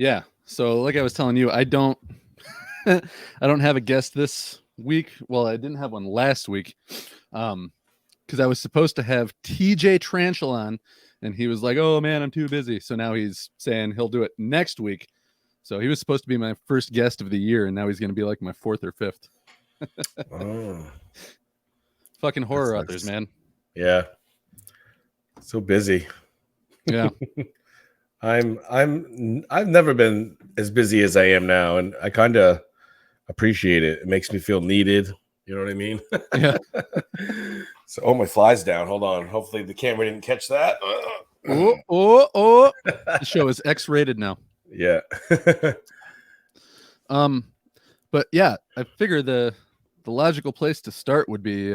Yeah. So like I was telling you, I don't I don't have a guest this week. Well, I didn't have one last week. Because I was supposed to have TJ Tranchel on, and he was like, "Oh man, I'm too busy." So now he's saying he'll do it next week. So he was supposed to be my first guest of the year, and now he's going to be like my fourth or fifth. Oh, Fucking that horror authors, sucks. man. Yeah, so busy. Yeah. I've never been as busy as I am now, and I kind of appreciate it. It makes me feel needed. You know what I mean? Yeah. So, oh, my fly's down. Hold on. Hopefully the camera didn't catch that. Oh. The show is X-rated now. Yeah. But yeah, I figure the logical place to start would be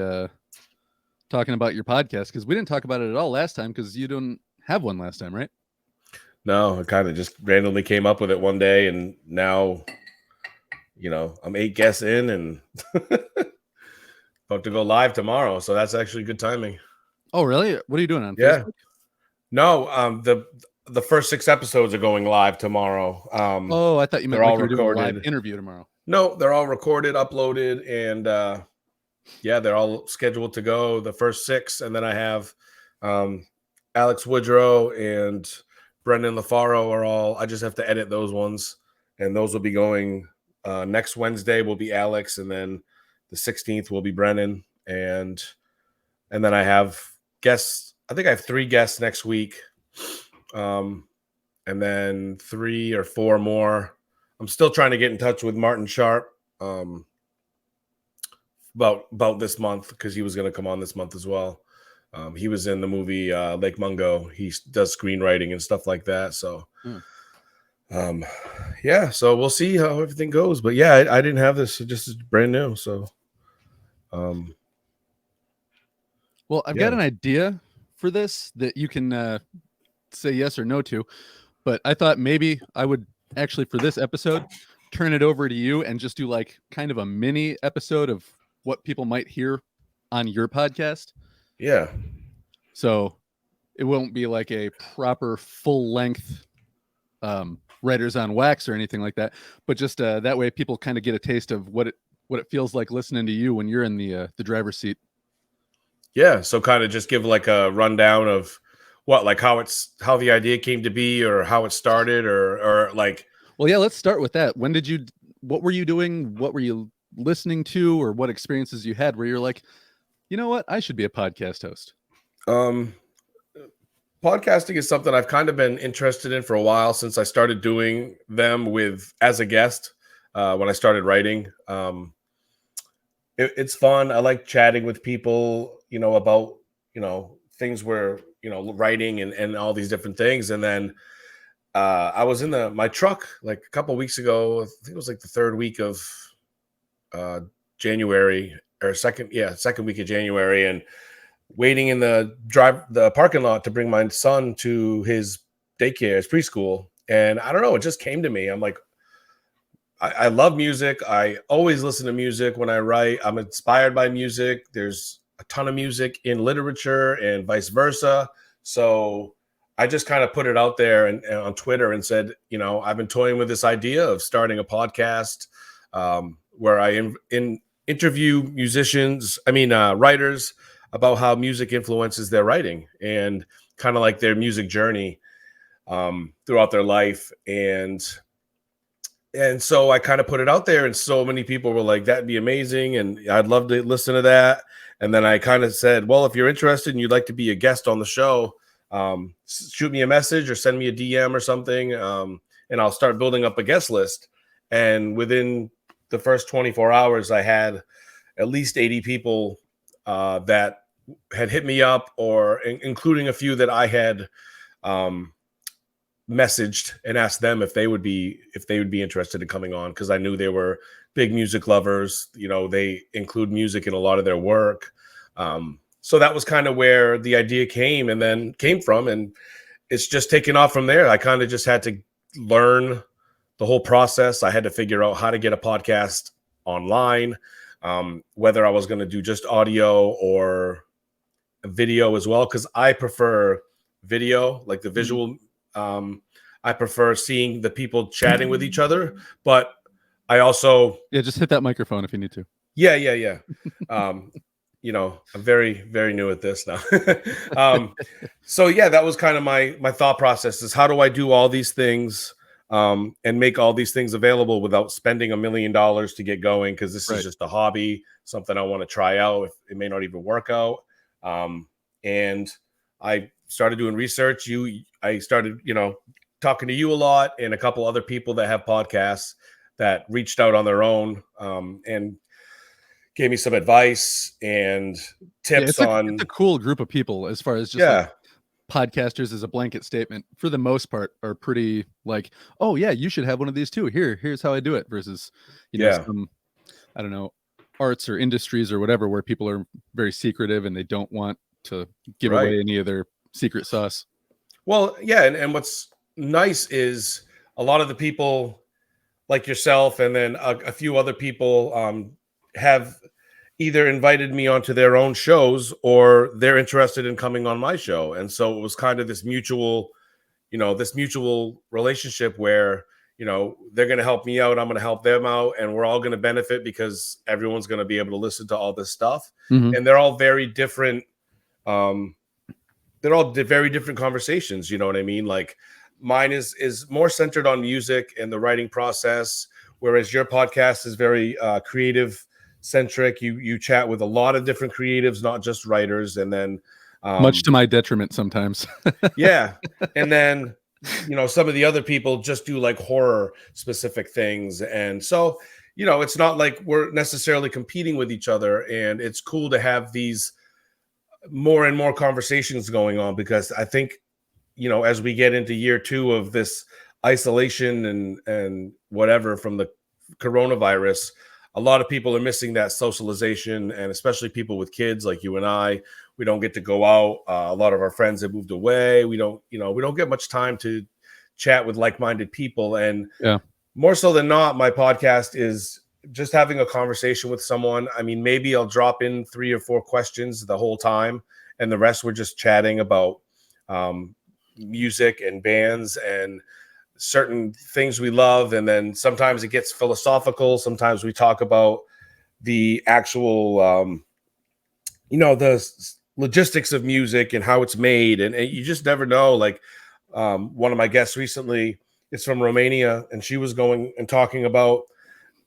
talking about your podcast, because we didn't talk about it at all last time because you didn't have one last time, right? No, I kind of just randomly came up with it one day, and now, I'm 8 guests in and about to go live tomorrow. So that's actually good timing. Oh, really? What are you doing on Yeah. Facebook? No, the first 6 episodes are going live tomorrow. Oh, I thought you meant They're like all you were doing a live recorded. interview tomorrow. No, they're all recorded, uploaded, and yeah, they're all scheduled to go. The first 6, and then I have Alex Woodrow and Brendan LaFaro are all. I just have to edit those ones, and those will be going next Wednesday. Will be Alex, and then the 16th will be Brennan, and then I have guests. I think I have 3 guests next week, and then 3 or 4 more. I'm still trying to get in touch with Martin Sharp about this month, because he was going to come on this month as well. He was in the movie Lake Mungo. He does screenwriting and stuff like that. So, yeah. So we'll see how everything goes. But yeah, I didn't have this. It just is brand new. So, well, I've got an idea for this that you can say yes or no to. But I thought maybe I would actually, for this episode, turn it over to you and just do like kind of a mini episode of what people might hear on your podcast. Yeah. So it won't be like a proper full length Writers on Wax or anything like that, but just that way people kind of get a taste of what it feels like listening to you when you're in the driver's seat. Yeah. So kind of just give like a rundown of like how the idea came to be, or how it started, or like. Well, yeah, let's start with that. What were you doing? What were you listening to, or what experiences you had where you're like, you know what, I should be a podcast host? Podcasting is something I've kind of been interested in for a while, since I started doing them as a guest when I started writing. It's fun. I like chatting with people, about, things where, writing and all these different things. And then I was in my truck like a couple of weeks ago. I think it was like the 3rd week of January, or second week of January, and waiting in the parking lot to bring my son to his daycare, his preschool. And I don't know, it just came to me. I'm like, I love music. I always listen to music when I write. I'm inspired by music. There's a ton of music in literature and vice versa. So I just kind of put it out there and on Twitter and said, I've been toying with this idea of starting a podcast where I interview writers about how music influences their writing and kind of like their music journey throughout their life. And so I kind of put it out there, and so many people were like, that'd be amazing, and I'd love to listen to that. And then I kind of said, well, if you're interested and you'd like to be a guest on the show, shoot me a message or send me a DM or something, and I'll start building up a guest list. And within the first 24 hours, I had at least 80 people that had hit me up, or including a few that I had messaged and asked them if they would be interested in coming on, because I knew they were big music lovers. They include music in a lot of their work. So that was kind of where the idea came from, and it's just taken off from there. I kind of just had to learn the whole process. I had to figure out how to get a podcast online, whether I was going to do just audio or video as well, because I prefer video, like the visual I prefer seeing the people chatting with each other, but I also just hit that microphone if you need to. Yeah. You know, I'm very, very new at this now. So yeah, that was kind of my thought process is how do I do all these things and make all these things available without spending $1 million to get going? Because this is just a hobby, something I want to try out. It may not even work out. And I started doing research. I started, talking to you a lot and a couple other people that have podcasts that reached out on their own and gave me some advice and tips it's a cool group of people as far as just like podcasters as a blanket statement for the most part are pretty like, oh yeah, you should have one of these too. Here's how I do it versus, some, I don't know, arts or industries or whatever, where people are very secretive and they don't want to give away any of their secret sauce. Well, yeah. And what's nice is a lot of the people like yourself and then a few other people have either invited me onto their own shows or they're interested in coming on my show. And so it was kind of this mutual relationship where, they're going to help me out. I'm going to help them out. And we're all going to benefit because everyone's going to be able to listen to all this stuff. Mm-hmm. And they're all very different. They're all very different conversations. You know what I mean? Like mine is more centered on music and the writing process, whereas your podcast is very creative centric. You chat with a lot of different creatives, not just writers. And then much to my detriment sometimes. Yeah. And then, some of the other people just do like horror specific things. And so, it's not like we're necessarily competing with each other. And it's cool to have these more and more conversations going on because I think, as we get into year 2 of this isolation and whatever from the coronavirus, a lot of people are missing that socialization, and especially people with kids like you and I. We don't get to go out. A lot of our friends have moved away. We don't get much time to chat with like-minded people. And more so than not, my podcast is just having a conversation with someone. I mean, maybe I'll drop in 3 or 4 questions the whole time, and the rest we're just chatting about music and bands and certain things we love. And then sometimes it gets philosophical. Sometimes we talk about the actual, the logistics of music and how it's made. And you just never know. Like one of my guests recently is from Romania, and she was going and talking about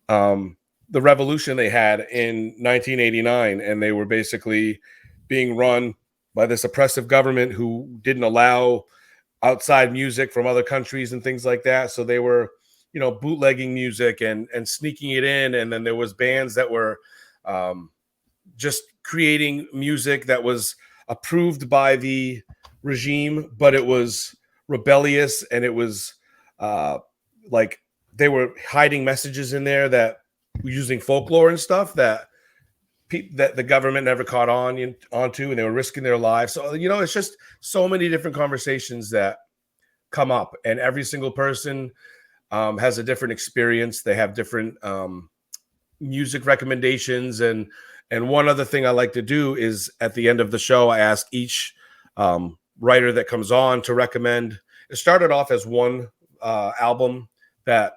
the revolution they had in 1989. And they were basically being run by this oppressive government who didn't allow outside music from other countries and things like that. So they were, bootlegging music and sneaking it in. And then there was bands that were just creating music that was approved by the regime, but it was rebellious. And it was like they were hiding messages in there that were using folklore and stuff that the government never caught onto, and they were risking their lives. So, it's just so many different conversations that come up, and every single person has a different experience. They have different music recommendations. And one other thing I like to do is at the end of the show, I ask each writer that comes on to recommend. It started off as one album that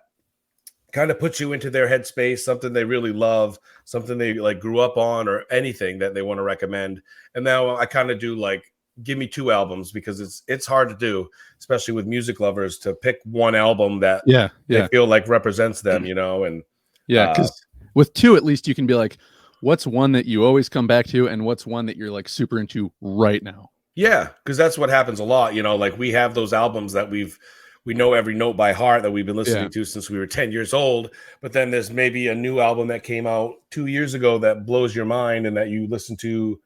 kind of puts you into their headspace, something they really love, something they like grew up on, or anything that they want to recommend. And now I kind of do like, give me 2 albums, because it's hard to do, especially with music lovers, to pick one album that they feel like represents them, and because with 2, at least you can be like, what's one that you always come back to, and what's one that you're like super into right now? Yeah, because that's what happens a lot, like we have those albums that we know every note by heart that we've been listening to since we were 10 years old. But then there's maybe a new album that came out 2 years ago that blows your mind and that you listen to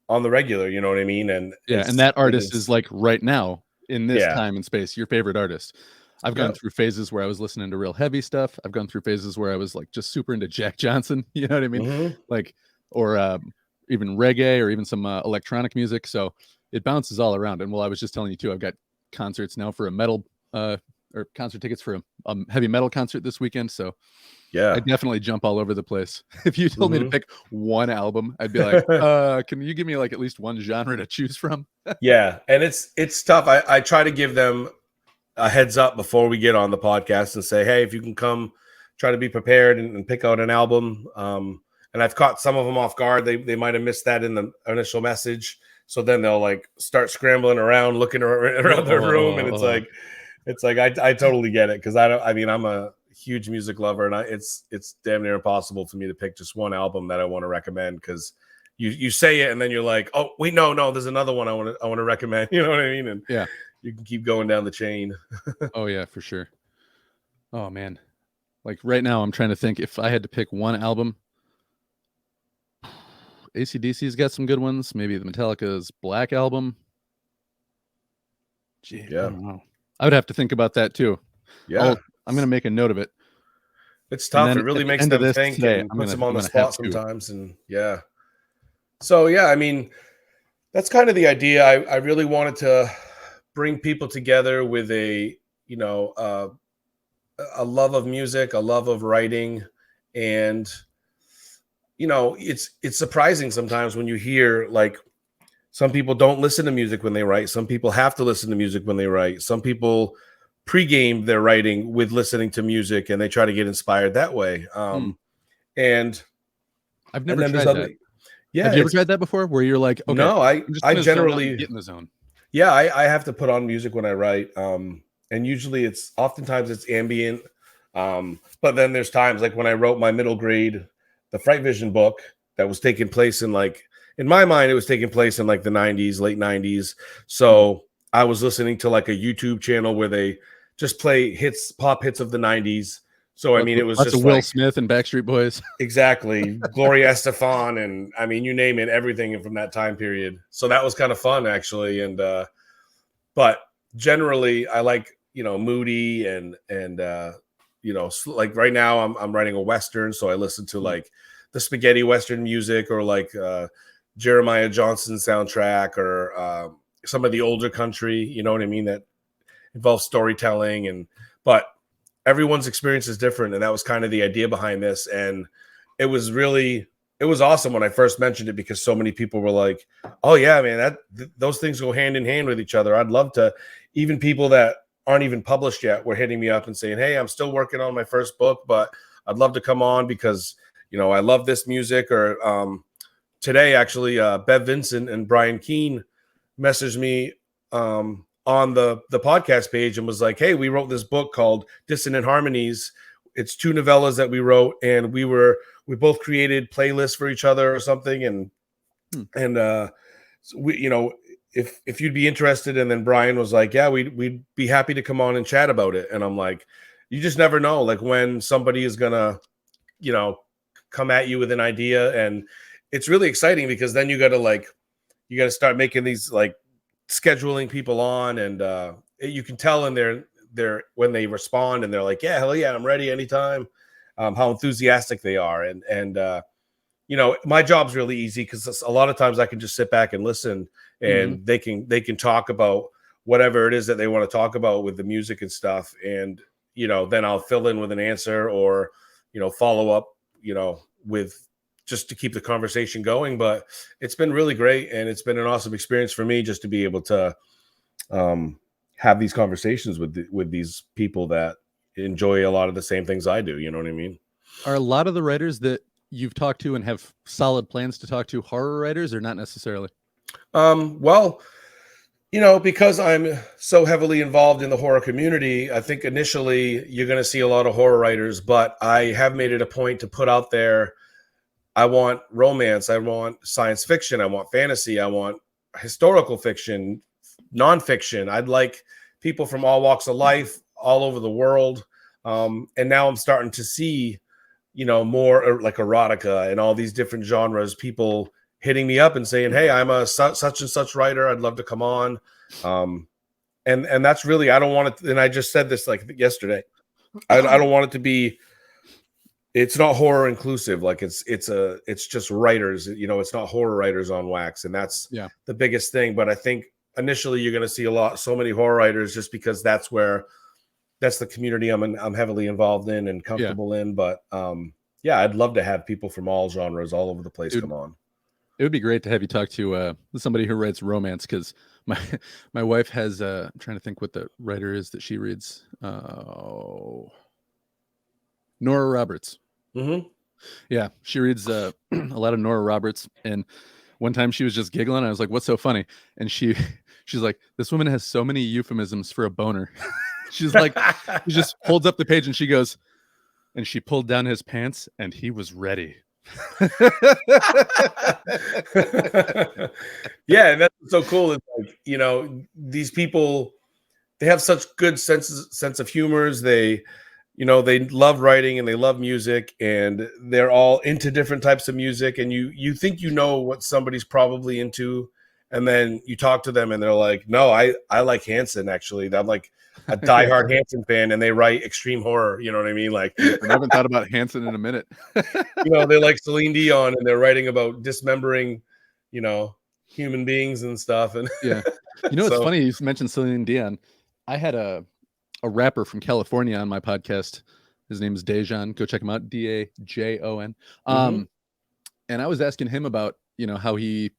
on the regular, you know what I mean? And and that artist is like right now in this time and space, your favorite artist. I've gone through phases where I was listening to real heavy stuff. I've gone through phases where I was like just super into Jack Johnson, you know what I mean? Mm-hmm. Like, or even reggae or even some electronic music. So it bounces all around. And I was just telling you too, I've got concerts now for a metal or concert tickets for a heavy metal concert this weekend. So I definitely jump all over the place. If you told me to pick one album, I'd be like, can you give me like at least one genre to choose from? And it's tough. I try to give them a heads up before we get on the podcast and say, hey, if you can come, try to be prepared and pick out an album. And I've caught some of them off guard. They might have missed that in the initial message. So then they'll like start scrambling around, looking around their room, and it's like I totally get it, because I'm a huge music lover, and it's damn near impossible for me to pick just one album that I want to recommend, because you say it and then you're like, oh wait, no, there's another one I want to recommend. You know what I mean? And yeah, you can keep going down the chain. oh yeah, for sure. Oh man, like right now I'm trying to think if I had to pick one album. AC/DC's got some good ones. Maybe the Metallica's Black Album. Gee, Yeah. I don't know. I would have to think about that too. Yeah. I'm going to make a note of it. It's tough. It really makes them think today, and puts them on the spot sometimes. And yeah. So yeah, I mean, that's kind of the idea. I really wanted to bring people together with a love of music, a love of writing, and it's surprising sometimes when you hear like some people don't listen to music when they write. Some people have to listen to music when they write. Some people pregame their writing with listening to music, and they try to get inspired that way. And I've never tried that. Yeah, have you ever tried that before? Where you're like, okay, no, I generally get in the zone. Yeah, I have to put on music when I write, and usually oftentimes it's ambient. But then there's times like when I wrote my middle grade, the Fright Vision book that was taking place in my mind, it was taking place in like the 90s, late 90s. So I was listening to like a YouTube channel where they just play pop hits of the 90s. So I mean, it was lots just of Will Smith and Backstreet Boys. Exactly. Gloria Estefan, and I mean, you name it, everything from that time period. So that was kind of fun, actually. And but generally, I like moody and like right now, I'm writing a Western, so I listen to like the spaghetti Western music, or like Jeremiah Johnson soundtrack, or some of the older country. You know what I mean? That involves storytelling, but everyone's experience is different, and that was kind of the idea behind this. And it was awesome when I first mentioned it, because so many people were like, oh yeah, man, those things go hand in hand with each other. I'd love to. Even people that aren't even published yet were hitting me up and saying, hey, I'm still working on my first book, but I'd love to come on because I love this music. Or today actually, Bev Vincent and Brian Keene messaged me on the podcast page and was like, hey, we wrote this book called Dissonant Harmonies. It's 2 novellas that we wrote, and we both created playlists for each other or something. And so we, if you'd be interested. And then Brian was like, yeah, we'd be happy to come on and chat about it. And I'm like, you just never know, like when somebody is gonna, come at you with an idea. And it's really exciting, because then you got to start making these like scheduling people on, and you can tell in their when they respond and they're like, yeah, hell yeah, I'm ready anytime, how enthusiastic they are. And my job's really easy, because a lot of times I can just sit back and listen, and they can talk about whatever it is that they want to talk about with the music and stuff. And then I'll fill in with an answer, or follow up with, just to keep the conversation going. But it's been really great, and it's been an awesome experience for me just to be able to have these conversations with these people that enjoy a lot of the same things I do. You know what I mean? Are a lot of the writers that you've talked to and have solid plans to talk to horror writers, or not necessarily? Well, because I'm so heavily involved in the horror community, I think initially you're going to see a lot of horror writers, but I have made it a point to put out there, I want romance, I want science fiction, I want fantasy, I want historical fiction, nonfiction. I'd like people from all walks of life, all over the world. And now I'm starting to see, more like erotica and all these different genres, people hitting me up and saying, hey, I'm a such and such writer, I'd love to come on. And that's really, I don't want it. And I just said this like yesterday, I don't want it to be, it's not horror inclusive. Like it's just writers, it's not horror writers on wax. And that's the biggest thing. But I think initially you're going to see so many horror writers, just because that's the community I'm heavily involved in and comfortable in. But I'd love to have people from all genres all over the place come on. It would be great to have you talk to somebody who writes romance, because My my wife has I'm trying to think what the writer is that she reads. Nora Roberts. Mm-hmm. Yeah, she reads a lot of Nora Roberts. And one time she was just giggling. I was like, "What's so funny?" And she's like, "This woman has so many euphemisms for a boner." She's like, she just holds up the page and she goes, "And she pulled down his pants and he was ready." Yeah, and that's what's so cool. It's like, these people, they have such good sense of humors. They, they love writing and they love music, and they're all into different types of music. And you think you know what somebody's probably into, and then you talk to them and they're like, "No, I like Hanson actually. I'm like a diehard Hanson fan, and they write extreme horror." You know what I mean? Like, I haven't thought about Hanson in a minute. they like Celine Dion, and they're writing about dismembering, human beings and stuff. And Yeah, it's so funny you mentioned Celine Dion. I had a rapper from California on my podcast. His name is Dejan. Go check him out. Dajon. mhm. And I was asking him about how he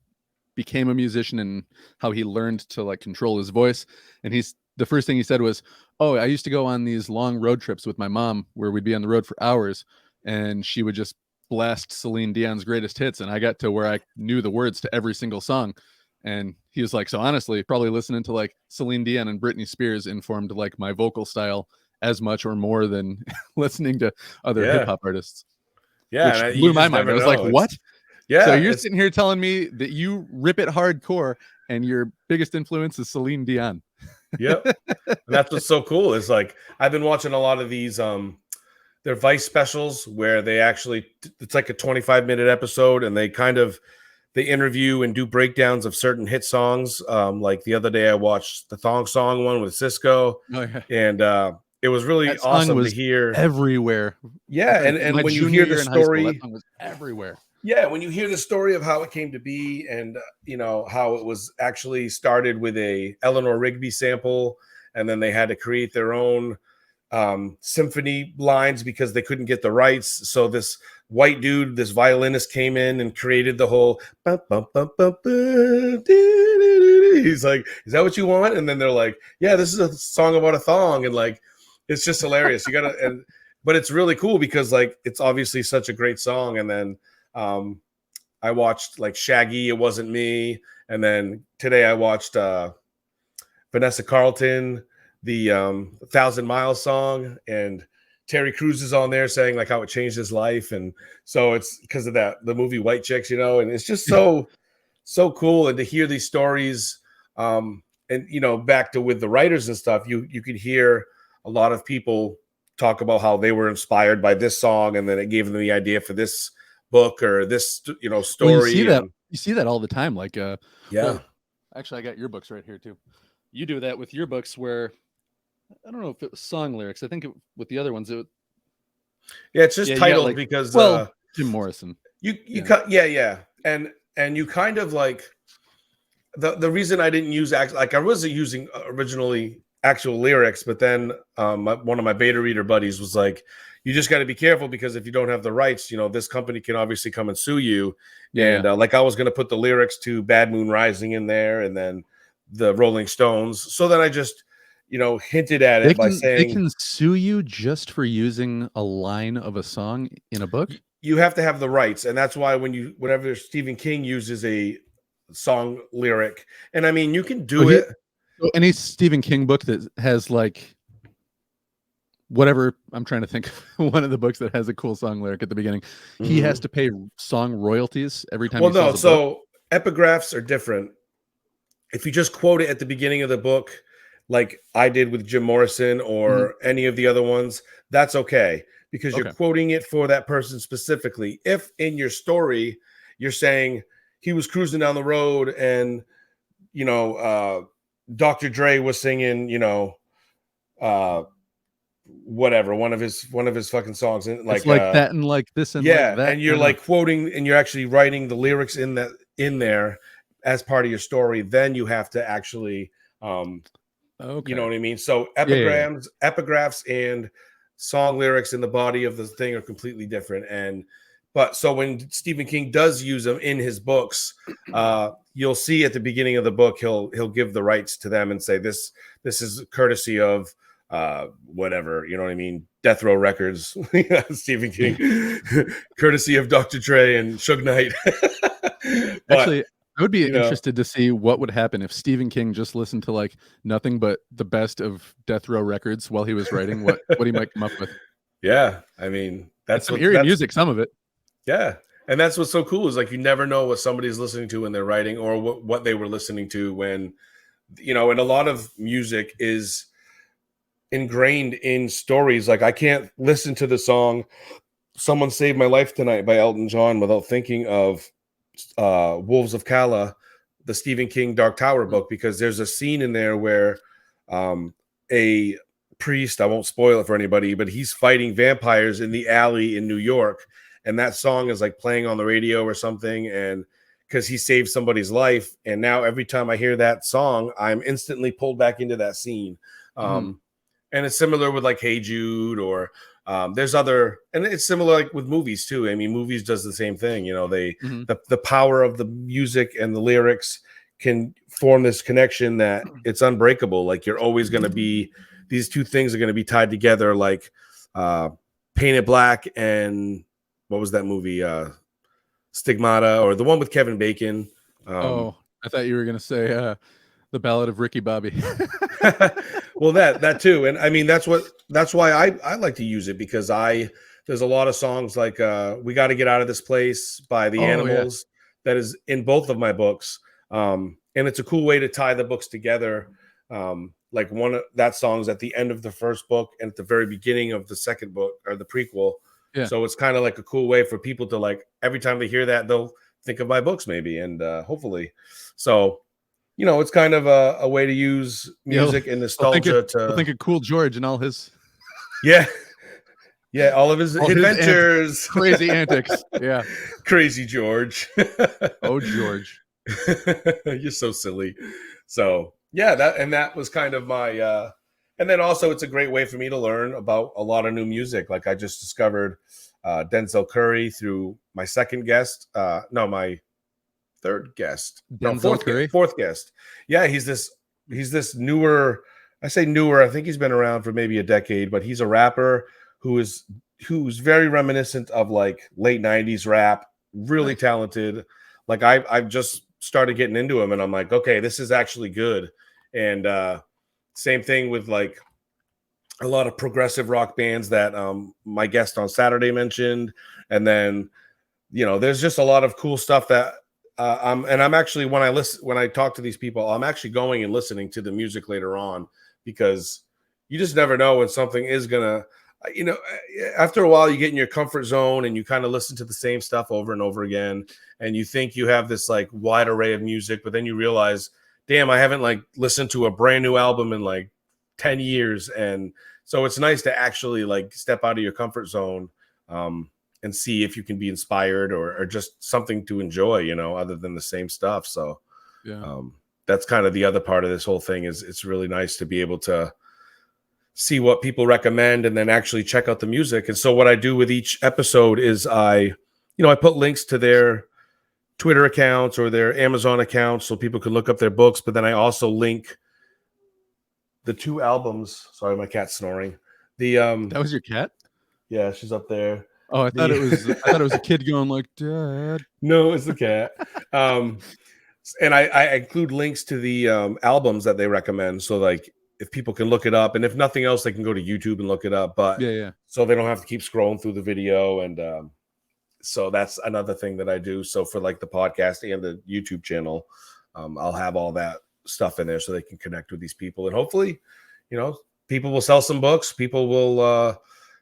became a musician and how he learned to like control his voice. And the first thing he said was, "Oh, I used to go on these long road trips with my mom where we'd be on the road for hours, and she would just blast Celine Dion's greatest hits, and I got to where I knew the words to every single song." And he was like, "So honestly, probably listening to like Celine Dion and Britney Spears informed like my vocal style as much or more than listening to other hip Yeah. hop artists," Yeah, which and you blew my just mind. never I was like, know. "What?" So Yeah, you're sitting here telling me that you rip it hardcore and your biggest influence is Celine Dion. yep. And that's what's so cool. Is like I've been watching a lot of these they're Vice specials where they actually, it's like a 25-minute episode, and they interview and do breakdowns of certain hit songs. Like the other day I watched the Thong Song one with Cisco, Oh, yeah. and it was really That song awesome to was hear. everywhere. I'm Yeah, trying to think. and My when you junior hear the year in high school, that story, song was everywhere. yeah, when you hear the story of how it came to be, and how it was actually started with a Eleanor Rigby sample, and then they had to create their own symphony lines because they couldn't get the rights. So this white dude, this violinist, came in and created the whole he's like, "Is that what you want?" And then they're like, "Yeah, this is a song about a thong." And like, it's just hilarious. You gotta, but it's really cool because like it's obviously such a great song. And then I watched like Shaggy, It Wasn't Me, and then today I watched Vanessa Carlton, the 1,000 Mile song, and Terry Crews is on there saying like how it changed his life. And so it's because of the movie White Chicks, and it's just so cool. And to hear these stories, and back to with the writers and stuff, you could hear a lot of people talk about how they were inspired by this song, and then it gave them the idea for this book or this story. Well, you see that all the time. Like, Yeah. well, actually, I got your books right here too. You do that with your books where I don't know if it was song lyrics. I think with the other ones, Yeah, it's just titled because Jim Morrison. yeah. And you kind of like the reason I didn't use like I wasn't using originally actual lyrics, but then one of my beta reader buddies was like, "You just got to be careful because if you don't have the rights, this company can obviously come and sue you." Yeah. And like I was going to put the lyrics to Bad Moon Rising in there, and then the Rolling Stones. So then I just hinted at it by saying they can sue you just for using a line of a song in a book. You have to have the rights, and that's why whenever Stephen King uses a song lyric, and I mean you can do it. So any Stephen King book that has like whatever, I'm trying to think of one of the books that has a cool song lyric at the beginning, he has to pay song royalties every time. Well, no, so epigraphs are different. If you just quote it at the beginning of the book, like I did with Jim Morrison or any of the other ones, that's okay because you're quoting it for that person specifically. If in your story you're saying he was cruising down the road and Dr. Dre was singing, whatever, one of his fucking songs, and like that and like this and yeah, like that, and you're like quoting and you're actually writing the lyrics in there as part of your story, then you have to actually you know what I mean? So epigraphs and song lyrics in the body of the thing are completely different. But so when Stephen King does use them in his books, you'll see at the beginning of the book he'll give the rights to them and say this is courtesy of whatever, you know what I mean, Death Row Records, Stephen King, courtesy of Dr. Dre and Suge Knight. But, actually, I would be interested to see what would happen if Stephen King just listened to like nothing but the best of Death Row Records while he was writing. What he might come up with. Yeah, I mean that's some eerie music, some of it. Yeah, and that's what's so cool is like you never know what somebody's listening to when they're writing, or what they were listening to when, you know. And a lot of music is ingrained in stories. Like I can't listen to the song "Someone Saved My Life Tonight" by Elton John without thinking of Wolves of Kala, the Stephen King Dark Tower book, because there's a scene in there where a priest, I won't spoil it for anybody, but he's fighting vampires in the alley in New York, and that song is like playing on the radio or something, and because he saved somebody's life. And now every time I hear that song, I'm instantly pulled back into that scene. And it's similar with like Hey Jude, or there's other, and it's similar like with movies too. I mean, movies does the same thing. You know, the power of the music and the lyrics can form this connection that it's unbreakable. Like you're always going to be, these two things are going to be tied together. Like Painted Black and what was that movie? Stigmata, or the one with Kevin Bacon. I thought you were going to say The Ballad of Ricky Bobby. Well, that too. And I mean, that's why I like to use it, because there's a lot of songs like We Got to Get Out of This Place by the Animals that is in both of my books. And it's a cool way to tie the books together. Like that song's at the end of the first book and at the very beginning of the second book, or the prequel. Yeah. So it's kind of like a cool way for people to, like, every time they hear that, they'll think of my books maybe, and hopefully. So, you know, it's kind of a way to use music and nostalgia to think of Cool George and all his all of his adventures, crazy antics. Yeah. Crazy George. Oh, George. You're so silly. So yeah, that was kind of my and then also it's a great way for me to learn about a lot of new music. Like I just discovered Denzel Curry through my second guest. My third guest. Fourth guest. Yeah, he's this newer. I say newer. I think he's been around for maybe a decade, but he's a rapper who's very reminiscent of like late 90s rap. Really talented. Like I've just started getting into him, and I'm like, okay, this is actually good. And same thing with like a lot of progressive rock bands that my guest on Saturday mentioned. And then, you know, there's just a lot of cool stuff that I'm actually, when I talk to these people, I'm actually going and listening to the music later on, because you just never know when something is gonna, you know, after a while you get in your comfort zone and you kind of listen to the same stuff over and over again, and you think you have this like wide array of music, but then you realize, damn, I haven't like listened to a brand new album in like 10 years. And so it's nice to actually like step out of your comfort zone and see if you can be inspired or just something to enjoy, you know, other than the same stuff. So that's kind of the other part of this whole thing, is it's really nice to be able to see what people recommend and then actually check out the music. And so what I do with each episode is I put links to their Twitter accounts or their Amazon accounts so people can look up their books. But then I also link the two albums. Sorry, my cat's snoring. That was your cat? Yeah, she's up there. Oh, I thought it was a kid going like, Dad. No, it's the cat. And I include links to the albums that they recommend. So like if people can look it up, and if nothing else, they can go to YouTube and look it up. But so they don't have to keep scrolling through the video. And so that's another thing that I do. So for like the podcast and the YouTube channel, I'll have all that stuff in there so they can connect with these people. And hopefully, you know, people will sell some books. People will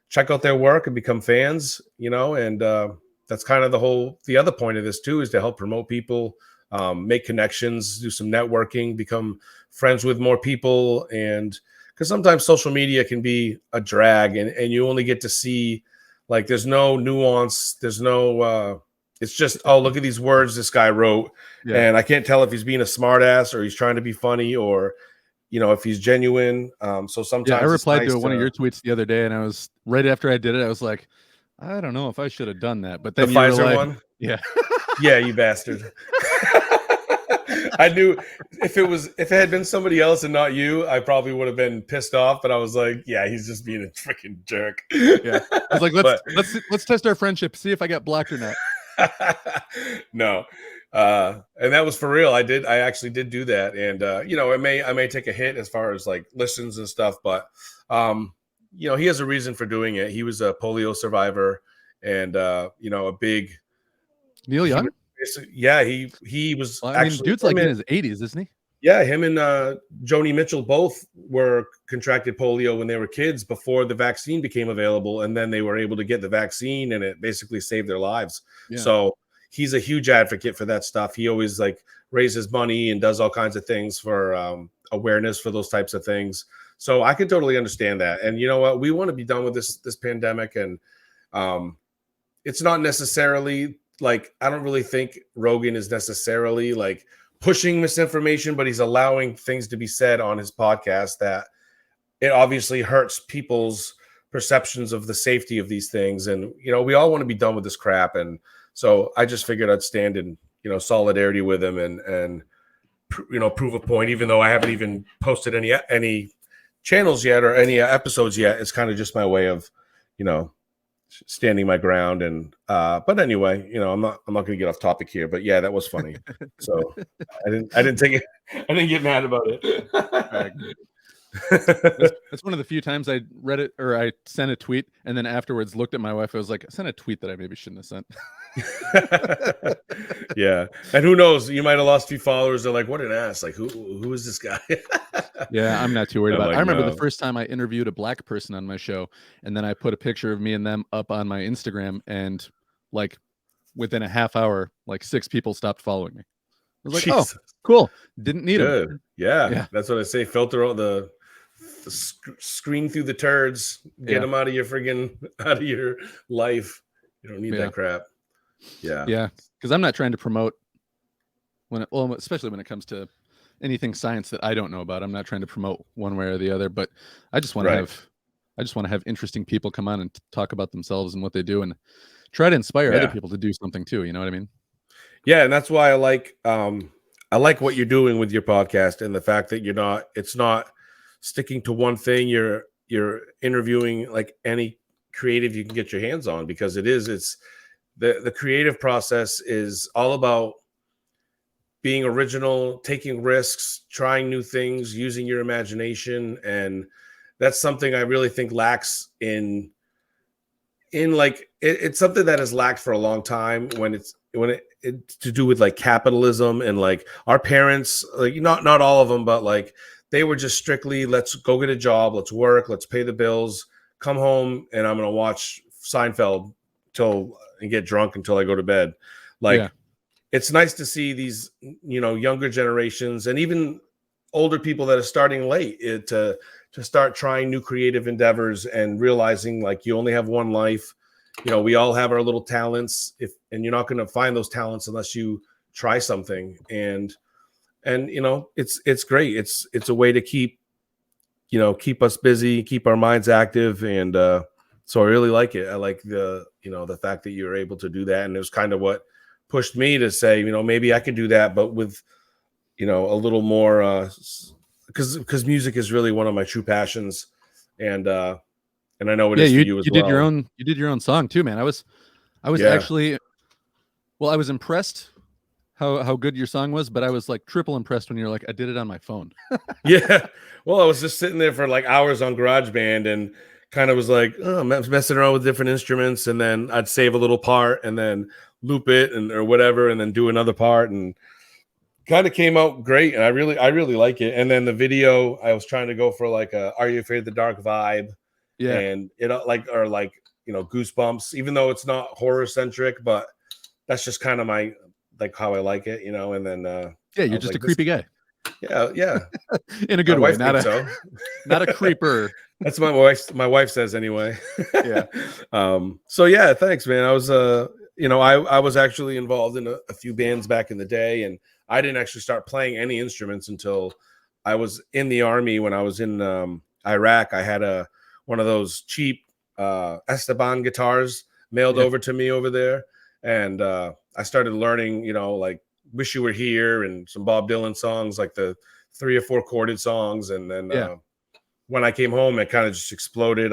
check out their work and become fans, you know, and that's kind of the other point of this too, is to help promote people, make connections, do some networking, become friends with more people. And because sometimes social media can be a drag, and you only get to see, like, there's no nuance. There's no, it's just, oh, look at these words this guy wrote. And I can't tell if he's being a smartass or he's trying to be funny, or, you know, if he's genuine. So sometimes I replied to one of your tweets the other day, and I was right after I did it, I was like, I don't know if I should have done that, but The then you were Pfizer like, one? yeah. Yeah, you bastard. I knew if it had been somebody else and not you, I probably would have been pissed off. But I was like, yeah, he's just being a freaking jerk. Yeah. I was like, But let's test our friendship, see if I got blocked or not. no. And that was for real. I actually did do that. And I may take a hit as far as like listens and stuff, but he has a reason for doing it. He was a polio survivor and a big Neil Young? Yeah, he was actually dude's like in his 80s, isn't he? Yeah, him and Joni Mitchell both were contracted polio when they were kids before the vaccine became available, and then they were able to get the vaccine, and it basically saved their lives. Yeah. So he's a huge advocate for that stuff. He always like raises money and does all kinds of things for awareness for those types of things. So I can totally understand that. And you know what? We want to be done with this pandemic, and it's not necessarily like I don't really think Rogan is necessarily like pushing misinformation, but he's allowing things to be said on his podcast that it obviously hurts people's perceptions of the safety of these things. And, we all want to be done with this crap. And so I just figured I'd stand in, solidarity with him and prove a point, even though I haven't even posted any channels yet or any episodes yet. It's kind of just my way of, standing my ground. And but anyway, I'm not going to get off topic here, but yeah, that was funny. So I didn't take it. I didn't get mad about it. That's one of the few times I read it or I sent a tweet and then afterwards looked at my wife. I was like, I sent a tweet that I maybe shouldn't have sent. Yeah. And who knows, you might have lost a few followers. They're like, what an ass, like who is this guy? Yeah, I'm not too worried about it. Like, I remember the first time I interviewed a black person on my show, and then I put a picture of me and them up on my Instagram, and like within a half hour, like 6 people stopped following me. I was like, Jesus. Oh, cool. Didn't need them. Yeah, that's what I say. Filter all the screen through the turds, get them out of your life. You don't need that crap. Yeah, because I'm not trying to promote especially when it comes to anything science that I don't know about. I'm not trying to promote one way or the other, but I just want to have interesting people come on and talk about themselves and what they do, and try to inspire other people to do something too. You know what I mean? Yeah, and that's why I like what you're doing with your podcast and the fact that it's not sticking to one thing. You're interviewing like any creative you can get your hands on, because it's the creative process is all about being original, taking risks, trying new things, using your imagination. And that's something I really think lacks in like, it's something that has lacked for a long time when it's to do with like capitalism and like our parents, like not all of them, but like they were just strictly, let's go get a job, let's work, let's pay the bills, come home, and I'm going to watch Seinfeld and get drunk until I go to bed. Like, it's nice to see these, younger generations and even older people that are starting late to start trying new creative endeavors and realizing like you only have one life. We all have our little talents, and you're not going to find those talents unless you try something. And it's great. It's a way to keep us busy, keep our minds active. And so I really like it. I like the fact that you're able to do that. And it was kind of what pushed me to say, maybe I could do that, but with, a little more, because music is really one of my true passions. And I know it is for you as well. You did your own song too, man. I was actually, I was impressed how good your song was, but I was like triple impressed when you're like, I did it on my phone. Yeah. Well, I was just sitting there for like hours on GarageBand and kind of was like, oh, I'm messing around with different instruments. And then I'd save a little part and then loop it or whatever, and then do another part, and kind of came out great. And I really like it. And then the video, I was trying to go for like a Are You Afraid of the Dark vibe. Yeah. And it Goosebumps, even though it's not horror centric, but that's just kind of my, like how I like it, and then you're just a creepy guy. Yeah. In a good way, not a creeper. That's what my wife says anyway. Yeah. So yeah, thanks, man. I was I was actually involved in a few bands back in the day, and I didn't actually start playing any instruments until I was in the Army. When I was in Iraq, I had one of those cheap Esteban guitars. mailed over to me over there. And I started learning, you know, like Wish You Were Here and some Bob Dylan songs, like the 3 or 4 chorded songs. And then when I came home, it kind of just exploded.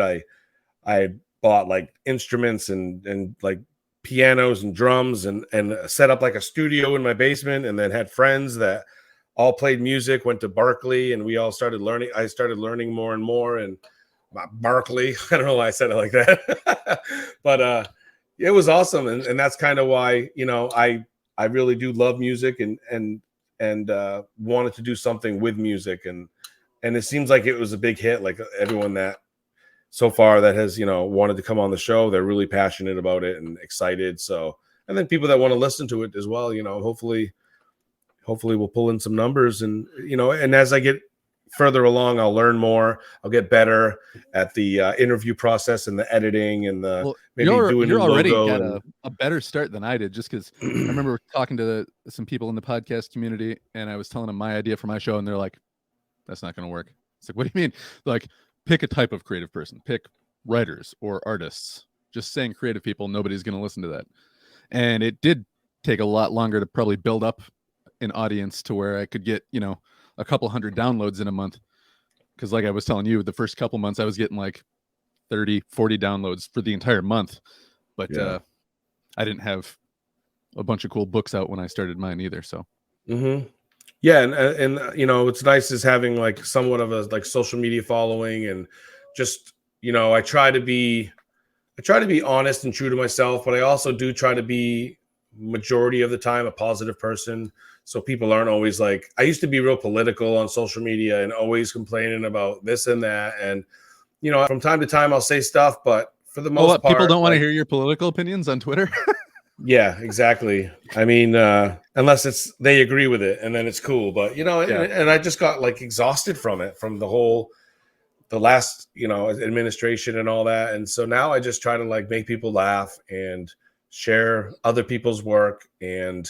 I bought like instruments and like pianos and drums and set up like a studio in my basement, and then had friends that all played music, went to Berkeley, and we all started learning. I started learning more and more. And Berkeley, I don't know why I said it like that, but it was awesome. And that's kind of why, you know, I really do love music and wanted to do something with music. And it seems like it was a big hit. Like everyone that so far that has, you know, wanted to come on the show, they're really passionate about it and excited. So, and then people that want to listen to it as well, you know, hopefully we'll pull in some numbers. And, you know, and as I get further along, I'll learn more. I'll get better at the interview process and the editing and the you're already got a better start than I did, just because I remember talking to some people in the podcast community, and I was telling them my idea for my show, and they're like, that's not going to work. It's like, what do you mean? Like, pick a type of creative person, pick writers or artists. Just saying creative people, nobody's going to listen to that. And it did take a lot longer to probably build up an audience to where I could get, you know, a couple hundred downloads in a month. Because like I was telling you, the first couple months I was getting like 30, 40 downloads for the entire month. But I didn't have a bunch of cool books out when I started mine either. So yeah, and you know, what's nice is having like somewhat of a like social media following, and just, you know, I try to be honest and true to myself, but I also do try to be majority of the time a positive person. So people aren't always like, I used to be real political on social media and always complaining about this and that. And, you know, from time to time I'll say stuff, but for the most part, people don't want to hear your political opinions on Twitter. Yeah, exactly. I mean, unless they agree with it, and then it's cool. But, you know, and I just got like exhausted from it, from the last, you know, administration and all that. And so now I just try to like make people laugh and share other people's work. And,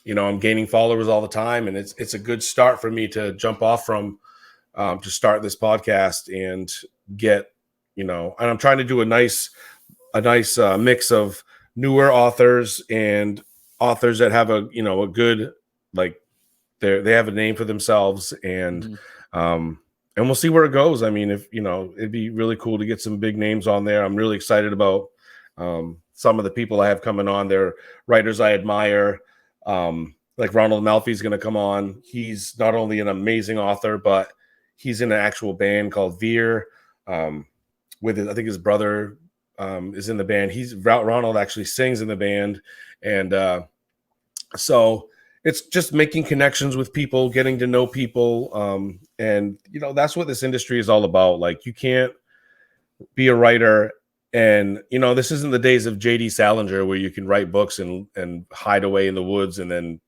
you know, I'm gaining followers all the time, and it's a good start for me to jump off from, to start this podcast and get, you know, and I'm trying to do a nice mix of newer authors and authors that have a, you know, a good, like they have a name for themselves. And and we'll see where it goes. I mean, if, you know, it'd be really cool to get some big names on there. I'm really excited about some of the people I have coming on. They're writers I admire. Like Ronald Malfi's going to come on. He's not only an amazing author, but he's in an actual band called Veer, with I think his brother is in the band. Ronald actually sings in the band. And so it's just making connections with people, getting to know people. And, you know, that's what this industry is all about. Like, you can't be a writer and, you know, this isn't the days of J.D. Salinger where you can write books and hide away in the woods and then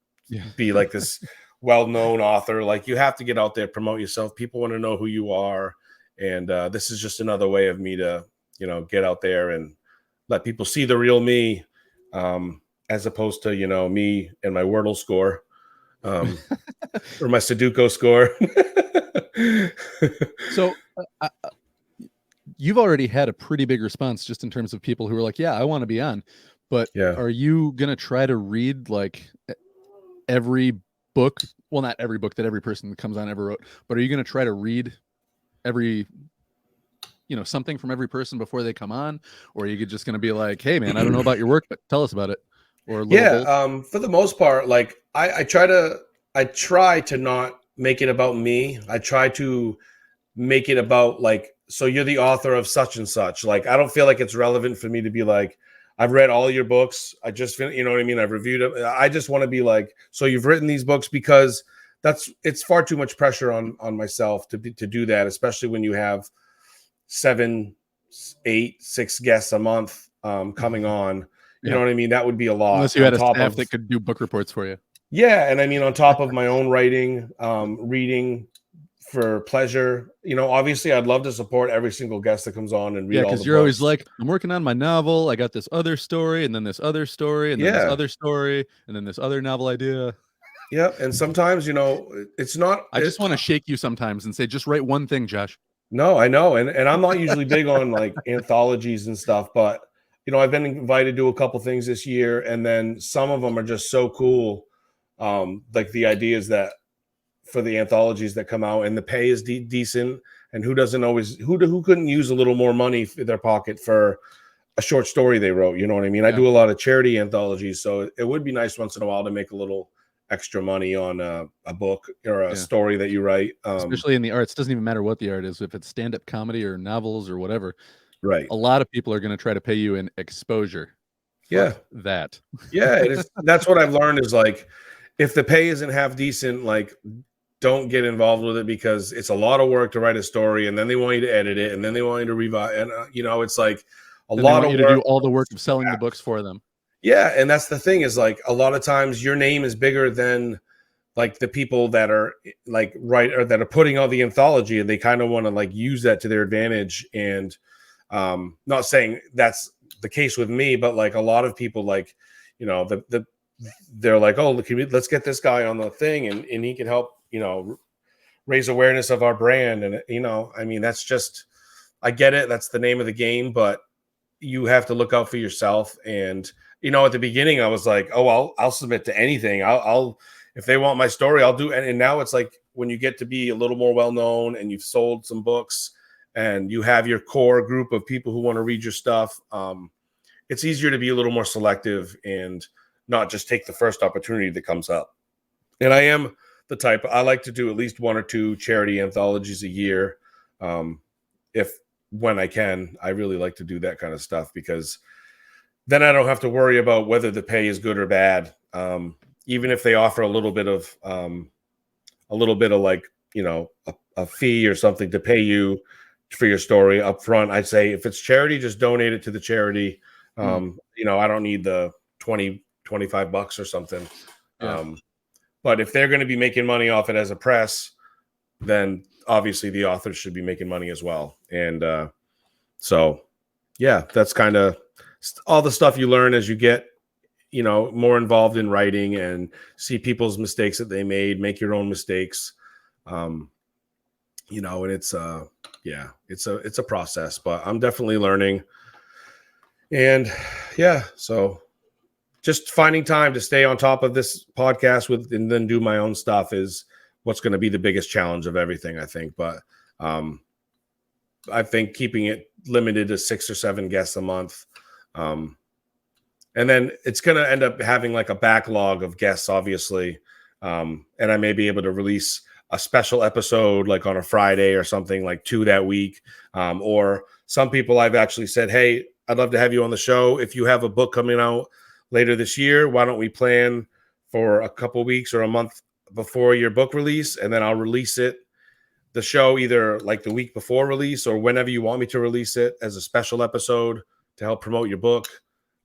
be like this well-known author. Like, you have to get out there, promote yourself. People want to know who you are. And this is just another way of me to, you know, get out there and let people see the real me, as opposed to, you know, me and my Wordle score, or my Sudoku score. So you've already had a pretty big response just in terms of people who are like, yeah, I want to be on. But are you going to try to read like every book? Well, not every book that every person that comes on ever wrote, but are you going to try to read every, you know, something from every person before they come on? Or are you just going to be like, hey man, I don't know about your work, but tell us about it? Or for the most part, like I try to not make it about me. I try to make it about like, so you're the author of such and such. Like, I don't feel like it's relevant for me to be like, I've read all your books. I just, you know what I mean? I've reviewed them. I just want to be like, so you've written these books, because it's far too much pressure on myself to do that, especially when you have 7, 8, 6 guests a month coming on. You know what I mean? That would be a lot. Unless you had a staff that could do book reports for you. Yeah. And I mean, on top of my own writing, reading for pleasure, you know, obviously I'd love to support every single guest that comes on and read all the books. Because you're always like, I'm working on my novel. I got this other story, and then this other story, and then this other story, and then this other novel idea. Yeah. And sometimes, you know, it's not. I just want to shake you sometimes and say, just write one thing, Josh. No, I know, and I'm not usually big on like anthologies and stuff, but I've been invited to a couple things this year, and then some of them are just so cool. Like the ideas that for the anthologies that come out, and the pay is decent, and who couldn't use a little more money in their pocket for a short story they wrote? You know what I mean? I Yeah. do a lot of charity anthologies, so it would be nice once in a while to make a little extra money on a book or a story that you write. Especially in the arts, doesn't even matter what the art is, if it's stand-up comedy or novels or whatever. Right. A lot of people are going to try to pay you in exposure. Yeah. Fuck that. Yeah, that's what I've learned is like, if the pay isn't half decent, like don't get involved with it, because it's a lot of work to write a story, and then they want you to edit it, and then they want you to revise, and it's like a And they lot want of you to work. do all the work of selling the books for them. Yeah, and that's the thing is like a lot of times your name is bigger than like the people that are like or that are putting out the anthology, and they kind of want to like use that to their advantage. And not saying that's the case with me, but like a lot of people like they're like, oh, let's get this guy on the thing, and he can help raise awareness of our brand. And I mean, that's just, I get it, that's the name of the game, but you have to look out for yourself. And at the beginning I was like, oh, I'll submit to anything. I'll if they want my story, I'll do. And now it's like when you get to be a little more well known and you've sold some books and you have your core group of people who want to read your stuff, it's easier to be a little more selective and not just take the first opportunity that comes up. And I am the type, I like to do at least one or two charity anthologies a year. When I can, I really like to do that kind of stuff, because then I don't have to worry about whether the pay is good or bad. Even if they offer a little bit of like, a fee or something to pay you for your story up front, I'd say if it's charity, just donate it to the charity. I don't need the 20, 25 bucks or something. Yeah. But if they're going to be making money off it as a press, then obviously the authors should be making money as well. And so, yeah, that's kind of all the stuff you learn as you get, more involved in writing and see people's mistakes that they made, make your own mistakes. And it's it's a process, but I'm definitely learning. And yeah, so just finding time to stay on top of this podcast and then do my own stuff is what's going to be the biggest challenge of everything, I think. But I think keeping it limited to 6 or 7 guests a month. And then it's going to end up having like a backlog of guests, obviously. And I may be able to release a special episode like on a Friday or something, like 2 that week. Or some people I've actually said, hey, I'd love to have you on the show. If you have a book coming out later this year, why don't we plan for a couple weeks or a month before your book release, and then I'll release the show either like the week before release or whenever you want me to release it as a special episode to help promote your book.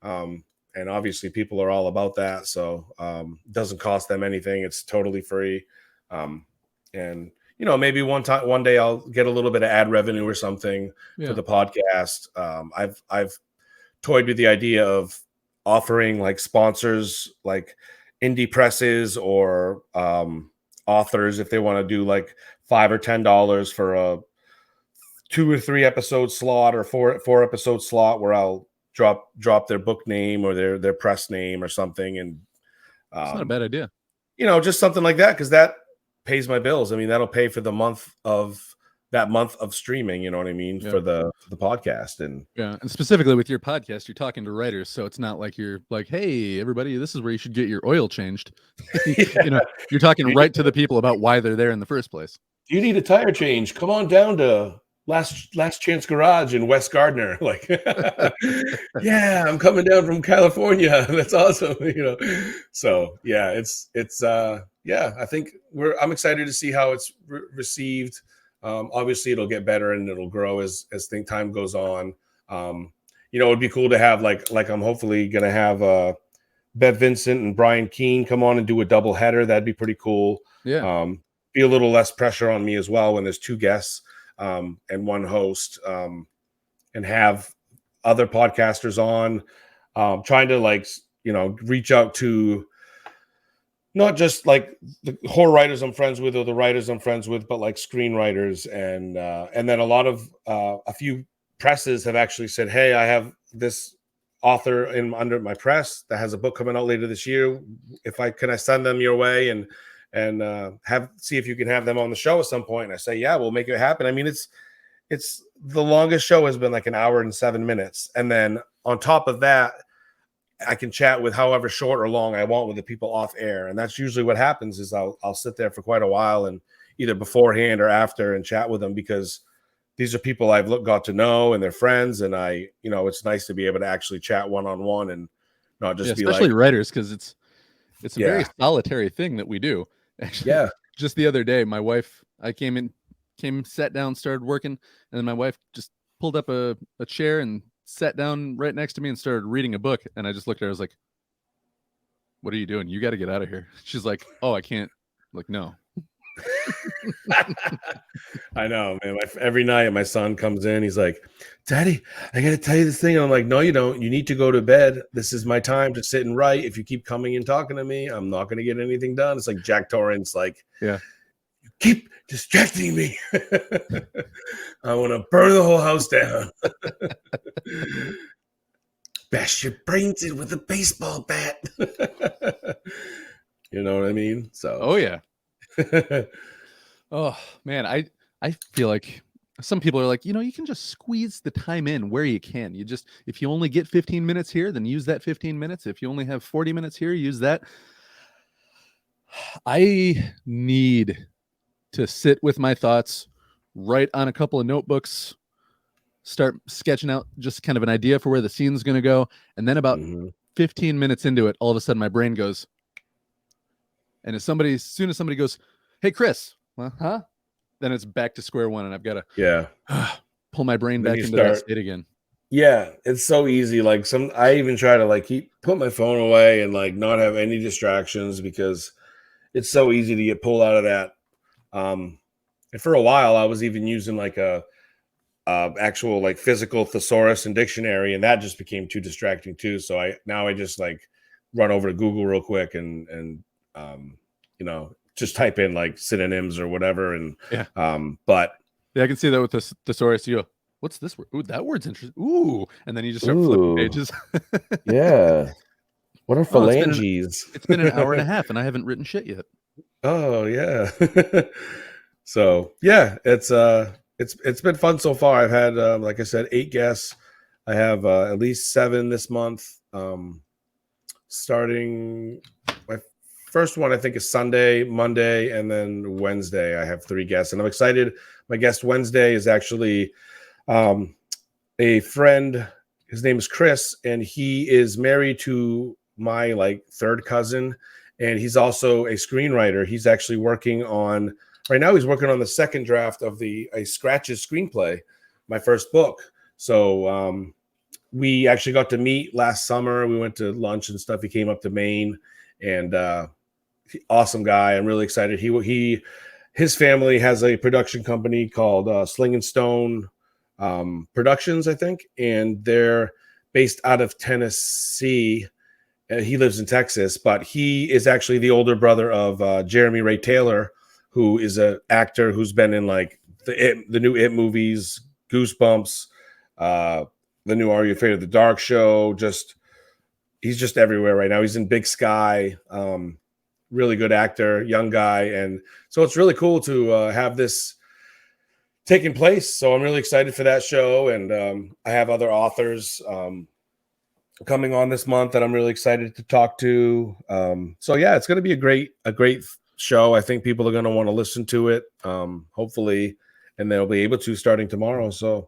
And obviously people are all about that. So it doesn't cost them anything. It's totally free. And maybe one day I'll get a little bit of ad revenue or something for the podcast. I've toyed with the idea of offering like sponsors, like indie presses or authors, if they want to do like $5 or $10 for a 2 or 3 episode slot or 4 episode slot, where I'll drop their book name or their press name or something. And it's not a bad idea. Just something like that, because that pays my bills. I mean, that'll pay for the month of streaming, you know what I mean, for the podcast. And and specifically with your podcast, you're talking to writers, so it's not like you're like, hey everybody, this is where you should get your oil changed. You're talking right to the people about why they're there in the first place. Do you need a tire change? Come on down to Last Chance Garage in West Gardner. Like, yeah, I'm coming down from California. That's awesome. So yeah, it's I think I'm excited to see how it's received. Obviously it'll get better and it'll grow as time goes on. It'd be cool to have like I'm hopefully going to have Bev Vincent and Brian Keene come on and do a double header. That'd be pretty cool. Yeah. Be a little less pressure on me as well when there's 2 guests and 1 host, and have other podcasters on, trying to reach out to not just like the horror writers I'm friends with or the writers I'm friends with, but like screenwriters and then a lot of a few presses have actually said, "Hey, I have this author under my press that has a book coming out later this year. Can I send them your way and see if you can have them on the show at some point?" And I say, "Yeah, we'll make it happen." I mean, it's the longest show has been like an hour and 7 minutes, and then on top of that, I can chat with however short or long I want with the people off air. And that's usually what happens is I'll sit there for quite a while and either beforehand or after and chat with them, because these are people I've got to know and they're friends. And it's nice to be able to actually chat one-on-one and not just be especially like, writers, because it's a very yeah, solitary thing that we do. Actually, yeah, just the other day, my wife, I sat down, started working, and then my wife just pulled up a chair and sat down right next to me and started reading a book. And I just looked at her, I was like, "What are you doing? You got to get out of here." She's like, "Oh, I can't." I'm like, no. I know, man. Every night my son comes in, he's like, "Daddy, I got to tell you this thing." And I'm like, "No, you don't. You need to go to bed. This is my time to sit and write. If you keep coming and talking to me, I'm not going to get anything done." It's like Jack Torrance, like, Yeah. "You keep distracting me. I want to burn the whole house down. Bash your brains in with a baseball bat." You know what I mean? So, Oh yeah. Oh man, I feel like some people are like, you can just squeeze the time in where you can. If you only get 15 minutes here, then use that 15 minutes. If you only have 40 minutes here, use that. I need to sit with my thoughts, write on a couple of notebooks, start sketching out just kind of an idea for where the scene's going to go. And then about 15 minutes into it, all of a sudden my brain goes, and as soon as somebody goes, "Hey, Chris," well, huh? Then it's back to square one, and I've got to pull my brain back into that state again. Yeah, it's so easy. Like I even try to like put my phone away and like not have any distractions, because it's so easy to get pulled out of that. And for a while, I was even using like a actual like physical thesaurus and dictionary, and that just became too distracting too. So I just like run over to Google real quick and just type in like synonyms or whatever. And but yeah, I can see that with the thesaurus. You go, "What's this word? Ooh, that word's interesting. Ooh," and then you just start flipping pages. Yeah. What are phalanges? It's been an hour and a half, and I haven't written shit yet. Oh yeah. So yeah, it's been fun so far. I've had like I said, 8 guests. I have at least 7 this month. Starting my first one, I think, is Sunday, Monday, and then Wednesday. I have 3 guests, and I'm excited. My guest Wednesday is actually a friend. His name is Chris, and he is married to my like 3rd cousin, and he's also a screenwriter. He's actually working on right now. He's working on the 2nd draft of a Scratches screenplay, my first book. So we actually got to meet last summer. We went to lunch and stuff. He came up to Maine, and awesome guy. I'm really excited. His family has a production company called Sling and Stone Productions, I think, and they're based out of Tennessee. He lives in Texas, but he is actually the older brother of Jeremy Ray Taylor, who is an actor who's been in like the new It movies, Goosebumps, the new Are You Afraid of the Dark show. He's just everywhere right now. He's in Big Sky. Really good actor, young guy, and so it's really cool to have this taking place. So I'm really excited for that show, and I have other authors coming on this month that I'm really excited to talk to. So yeah, it's going to be a great show. I think people are going to want to listen to it, hopefully, and they'll be able to starting tomorrow. So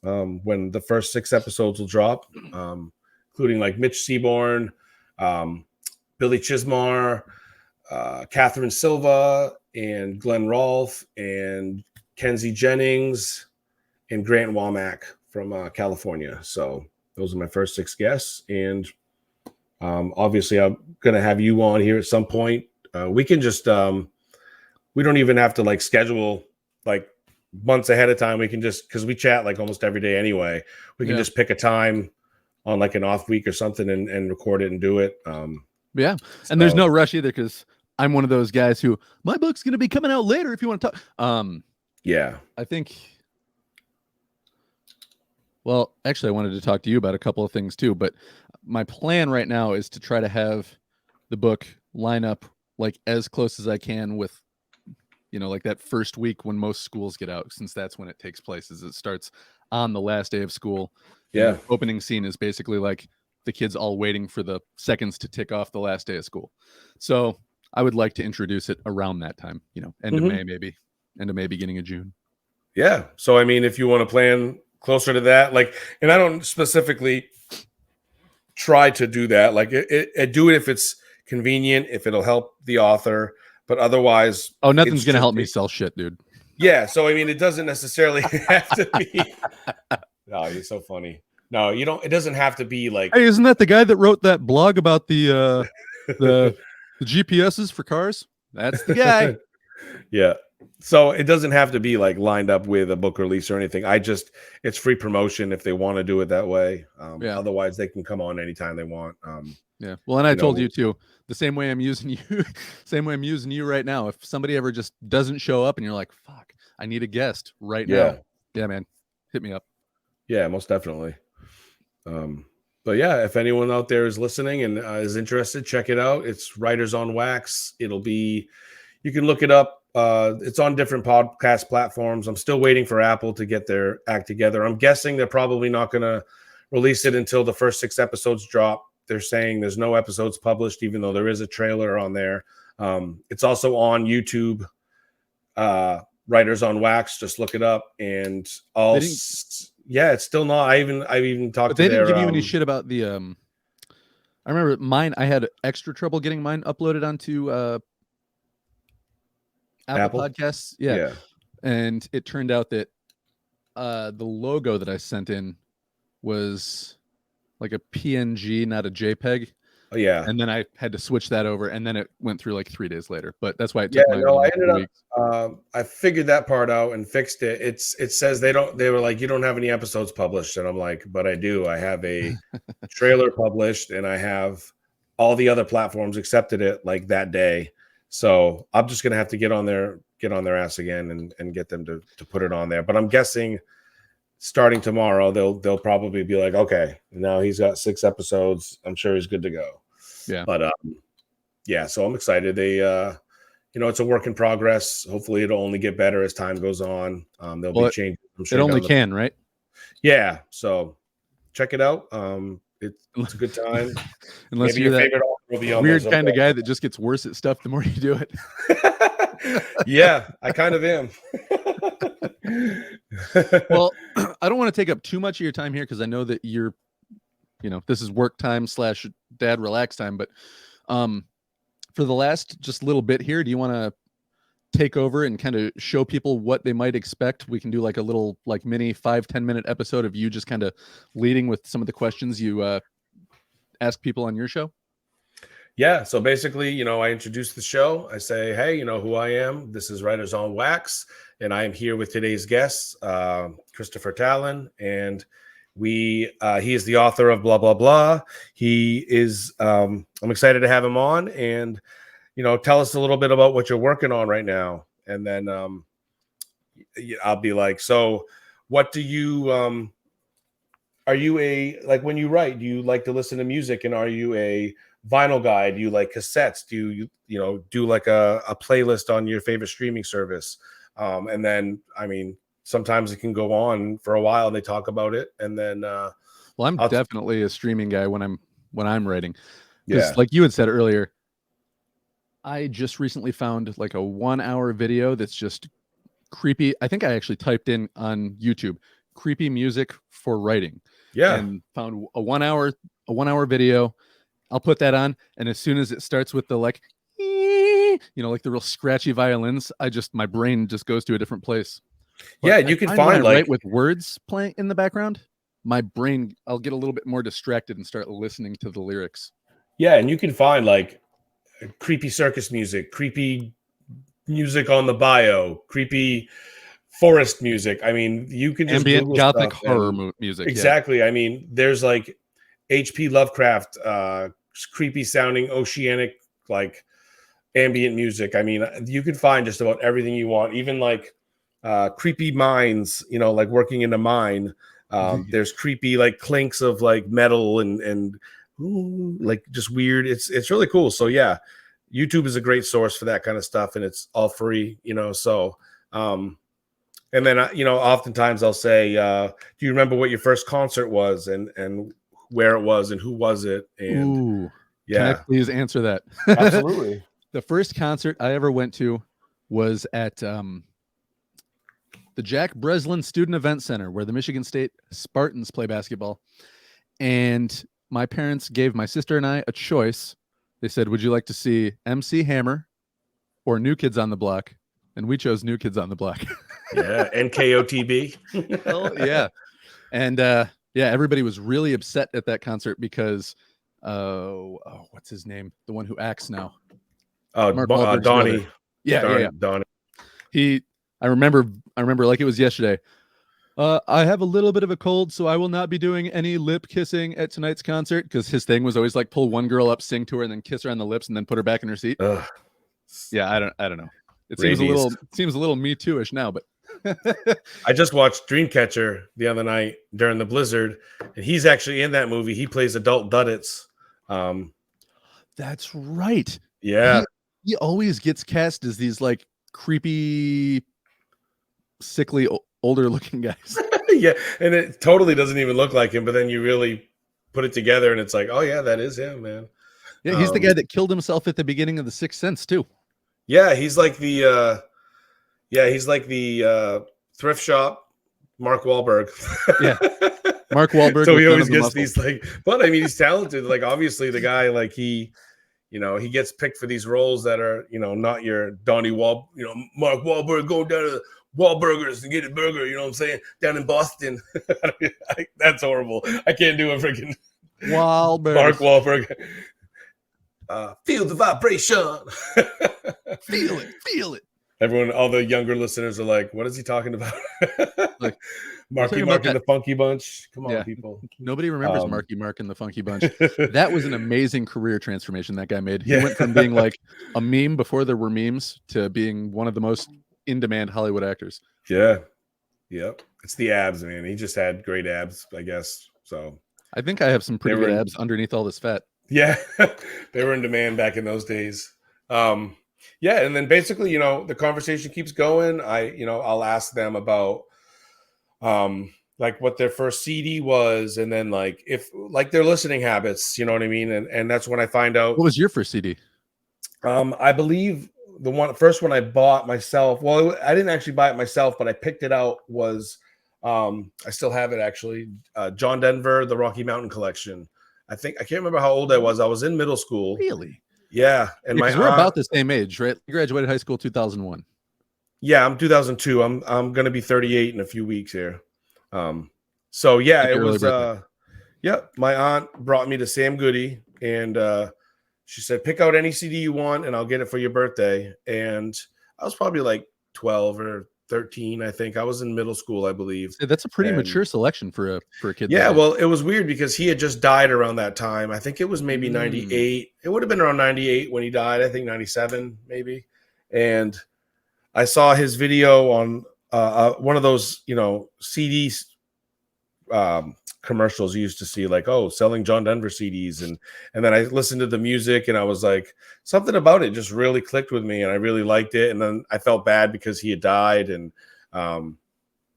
when the first 6 episodes will drop, including like Mitch Seaborn, Billy Chismar, Catherine Silva, and Glenn Rolfe, and Kenzie Jennings, and Grant Womack from California. So those are my first 6 guests. And obviously, I'm going to have you on here at some point. We can just, we don't even have to like schedule like months ahead of time. We can just, because we chat like almost every day anyway, we can just pick a time on like an off week or something and record it and do it. Yeah. So, And there's no rush either, because I'm one of those guys who my book's going to be coming out later if you want to talk. yeah. I think, well, actually, I wanted to talk to you about a couple of things too, but my plan right now is to try to have the book line up like as close as I can with, like that first week when most schools get out, since that's when it takes place, is it starts on the last day of school. And Yeah. the opening scene is basically like the kids all waiting for the seconds to tick off the last day of school. So I would like to introduce it around that time, end of May, maybe end of May, beginning of June. Yeah. So, I mean, if you want to plan closer to that, like, and I don't specifically try to do that. Like, do it if it's convenient, if it'll help the author, but otherwise, oh, nothing's gonna help me sell shit, dude. Yeah. So, I mean, it doesn't necessarily have to be. Oh, you're so funny. No, you don't. It doesn't have to be like. Hey, isn't that the guy that wrote that blog about the GPSs for cars? That's the guy. Yeah. So it doesn't have to be like lined up with a book release or anything. It's free promotion if they want to do it that way. Otherwise, they can come on anytime they want. Yeah. Well, and I told you too, the same way I'm using you, same way I'm using you right now. If somebody ever just doesn't show up and you're like, fuck, I need a guest right now. Yeah, man. Hit me up. Yeah, most definitely. But yeah, if anyone out there is listening and is interested, check it out. It's Writers on Wax. You can look it up. It's on different podcast platforms. I'm still waiting for Apple to get their act together. I'm guessing they're probably not going to release it until the first 6 episodes drop. They're saying there's no episodes published, even though there is a trailer on there. It's also on YouTube. Writers on Wax. Just look it up, and it's still not. I even talked. But they didn't give you any shit about the. I remember mine. I had extra trouble getting mine uploaded onto Apple Podcasts. Yeah, and it turned out that the logo that I sent in was like a PNG, not a JPEG. Oh, yeah. And then I had to switch that over, and then it went through like 3 days later. But that's why it took I figured that part out and fixed it. It says they were like, you don't have any episodes published. And I'm like, but I do. I have a trailer published, and I have all the other platforms accepted it like that day. So I'm just gonna have to get on their ass again and get them to put it on there. But I'm guessing starting tomorrow, they'll probably be like, okay, now he's got 6 episodes. I'm sure he's good to go. Yeah. But so I'm excited. They it's a work in progress. Hopefully it'll only get better as time goes on. There'll be changes. I'm sure it only can, right? Yeah. So check it out. It's a good time. Unless maybe you're your that favorite author will be on weird kind of guy that just gets worse at stuff the more you do it. Yeah, I kind of am. Well, I don't want to take up too much of your time here, because I know that you're, this is work time / dad relax time. But for the last just little bit here, do you want to take over and kind of show people what they might expect? We can do like a little like mini 5-10 minute episode of you just kind of leading with some of the questions you ask people on your show. Yeah. So basically, I introduce the show. I say, hey, you know who I am. This is Writers on Wax. And I am here with today's guest, Christopher Talon. And he is the author of blah, blah, blah. He is, I'm excited to have him on, and, tell us a little bit about what you're working on right now. And then I'll be like, so what do you, are you when you write, do you like to listen to music, and are you a vinyl guy? Do you like cassettes? Do you do like a playlist on your favorite streaming service? And then, sometimes it can go on for a while and they talk about it. And then, well, I'm definitely a streaming guy when I'm writing. Yeah. Like you had said earlier, I just recently found like a 1-hour video that's just creepy. I think I actually typed in on YouTube, creepy music for writing. Yeah. And found a 1-hour video. I'll put that on, and as soon as it starts with the like the real scratchy violins, my brain just goes to a different place. But yeah, you can find when I write with words playing in the background, my brain, I'll get a little bit more distracted and start listening to the lyrics. Yeah, and you can find like creepy circus music, creepy music on the bio, creepy forest music. You can just ambient Google gothic horror music. Exactly. Yeah. There's like H.P. Lovecraft creepy sounding oceanic like ambient music. I mean, you can find just about everything you want, even like creepy mines, you know, like working in a mine. There's creepy like clinks of like metal and ooh, like just weird. It's really cool. So yeah, YouTube is a great source for that kind of stuff, and it's all free, you know. So and then you know, oftentimes I'll say, do you remember what your first concert was, and where it was, and who was it? And Ooh, can I yeah, please answer that? absolutely. The first concert I ever went to was at the Jack Breslin Student Event Center, where the Michigan State Spartans play basketball. And my parents gave my sister and I a choice. They said, would you like to see MC Hammer or New Kids on the Block? And we chose New Kids on the Block. Yeah, NKOTB. Hell yeah. And yeah, everybody was really upset at that concert because what's his name? The one who acts now. Mark Wahlberg's Donnie. brother. Yeah. Donnie. I remember like it was yesterday. I have a little bit of a cold, so I will not be doing any lip kissing at tonight's concert, because his thing was always like pull one girl up, sing to her, and then kiss her on the lips, and then put her back in her seat. Ugh. Yeah, I don't know. It Rabies. seems a little Me Too-ish now, but I just watched Dreamcatcher the other night during the blizzard, and he's actually in that movie. He plays adult Duddits. That's right. Yeah. He always gets cast as these like creepy, sickly, older looking guys. Yeah, and it totally doesn't even look like him, but then you really put it together and it's like, oh yeah, that is him, man. Yeah, he's the guy that killed himself at the beginning of The Sixth Sense too. Yeah, he's like the thrift shop Mark Wahlberg. Yeah. Mark Wahlberg. So he always gets these like, but I mean, he's talented. Like, obviously the guy, like he gets picked for these roles that are, you know, not your Donnie Mark Wahlberg going down to Wahlburgers and get a burger, you know what I'm saying, down in Boston. That's horrible. I can't do a freaking Wahlberg. Mark Wahlberg. Feel the vibration. Feel it. Everyone, all the younger listeners are like, what is he talking about? Like, Marky Mark and the Funky Bunch. Come on, people. Nobody remembers Marky Mark and the Funky Bunch. That was an amazing career transformation that guy made. He went from being like a meme before there were memes to being one of the most in-demand Hollywood actors. Yeah. Yep. It's the abs, man. He just had great abs, I guess. So I think I have some pretty good abs underneath all this fat. Yeah. They were in demand back in those days. Yeah, and then basically, you know, the conversation keeps going. I'll ask them about like what their first CD was, and then like if like their listening habits, you know what I mean? And that's when I find out. What was your first CD? I believe the first one I bought myself. Well, I didn't actually buy it myself, but I picked it out was I still have it actually. John Denver, the Rocky Mountain Collection. I can't remember how old I was. I was in middle school. Really? Yeah, and we're about the same age, right? You graduated high school 2001. Yeah, I'm 2002. I'm gonna be 38 in a few weeks here. So yeah, it was. My aunt brought me to Sam Goody, and she said, "Pick out any CD you want, and I'll get it for your birthday." And I was probably like 12 or 13, I think. I was in middle school, I believe. That's a pretty mature selection for a kid. Yeah, well, it was weird because he had just died around that time. I think it was maybe 98. It would have been around 98 when he died. I think 97 maybe. And I saw his video on one of those, you know, CD commercials you used to see, like, oh, selling John Denver CDs. And then I listened to the music and I was like, something about it just really clicked with me and I really liked it. And then I felt bad because he had died. And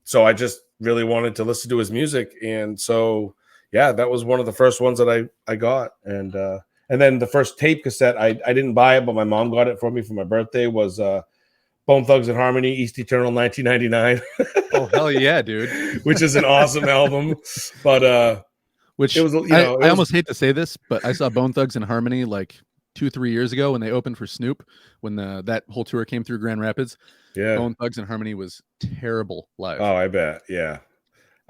so I just really wanted to listen to his music. And so, yeah, that was one of the first ones that I got. And then the first tape cassette, I didn't buy it, but my mom got it for me for my birthday, was Bone Thugs and Harmony, East Eternal 1999. Oh, hell yeah, dude. Which is an awesome album. But which it was, I almost hate to say this, but I saw Bone Thugs and Harmony like 2-3 years ago when they opened for Snoop, when that whole tour came through Grand Rapids. Yeah. Bone Thugs and Harmony was terrible live. Oh, I bet. Yeah.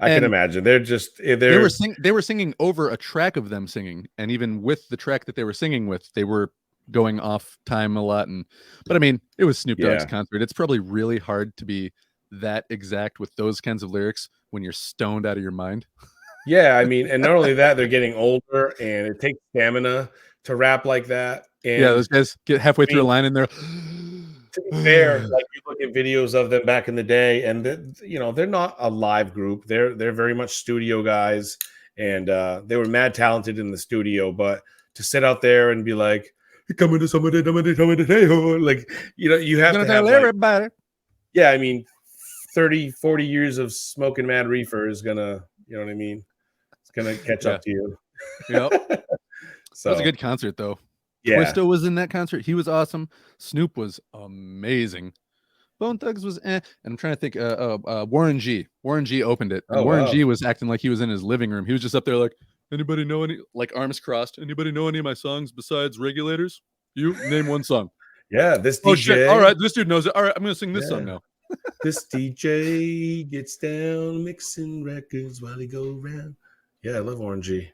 I can imagine. They were singing over a track of them singing, and even with the track that they were singing with, they were going off time a lot. But I mean, it was Snoop Dogg's concert. It's probably really hard to be that exact with those kinds of lyrics when you're stoned out of your mind. Yeah, I mean, and not only that, they're getting older, and it takes stamina to rap like that. And Yeah, those guys get halfway through a mean, line and they're to be fair, like you look at videos of them back in the day, and they're not a live group. They're very much studio guys, and they were mad talented in the studio. But to sit out there and be like, "Coming to somebody, like you have gonna to tell have like, everybody. yeah, I mean, 30, 40 years of smoking mad reefer is gonna, you know what I mean? It's gonna catch Yeah. up to you. Yep. That was a So good concert though. yeah. Twisto was in that concert. He was awesome. Snoop was amazing. Bone Thugs was and I'm trying to think Warren G. Warren G opened it, and Oh Warren wow. G was acting like he was in his living room. He was just up there like, anybody know any, like, arms crossed, anybody know any of my songs besides Regulators? You name one song. Yeah, this Oh shit. All DJ. right, this dude knows it. All right, I'm gonna sing this song Yeah. now. This DJ gets down mixing records while he go around. Yeah, I love Warren G.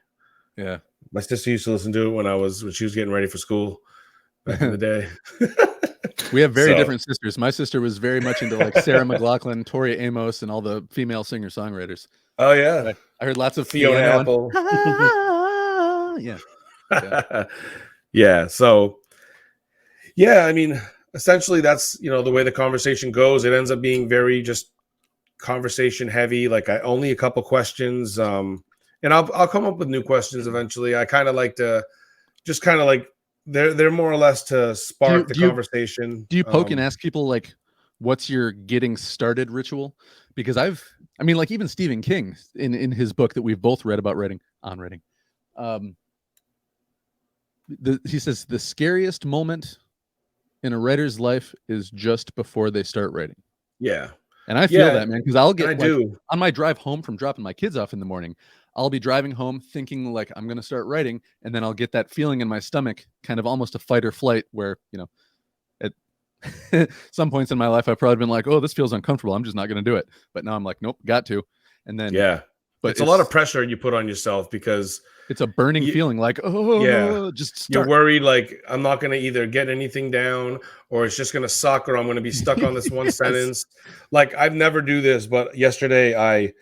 Yeah. My sister used to listen to it when she was getting ready for school back in the day. We have very So, different sisters. My sister was very much into like Sarah McLachlan, Tori Amos, and all the female singer-songwriters. oh yeah, I heard lots of Fiona piano Apple. yeah. Yeah. So, yeah, I mean, essentially that's the way the conversation goes. It ends up being very just conversation heavy. Like I only a couple questions, and I'll come up with new questions eventually. I kind of like to just kind of like they're more or less to spark the conversation. Do you poke and ask people like, what's your getting started ritual? Because I mean, like even Stephen King in his book that we've both read about writing, he says the scariest moment in a writer's life is just before they start writing. Yeah. And I feel that, man, because I'll get do on my drive home from dropping my kids off in the morning, I'll be driving home thinking like I'm going to start writing, and then I'll get that feeling in my stomach, kind of almost a fight or flight, where at some points in my life I've probably been like, oh, this feels uncomfortable, I'm just not going to do it. But now I'm like, nope, got to. And then but it's a lot of pressure you put on yourself because it's a burning feeling, like, just start. You're worried like I'm not going to either get anything down, or it's just going to suck, or I'm going to be stuck on this one sentence. Like I've never do this, but yesterday I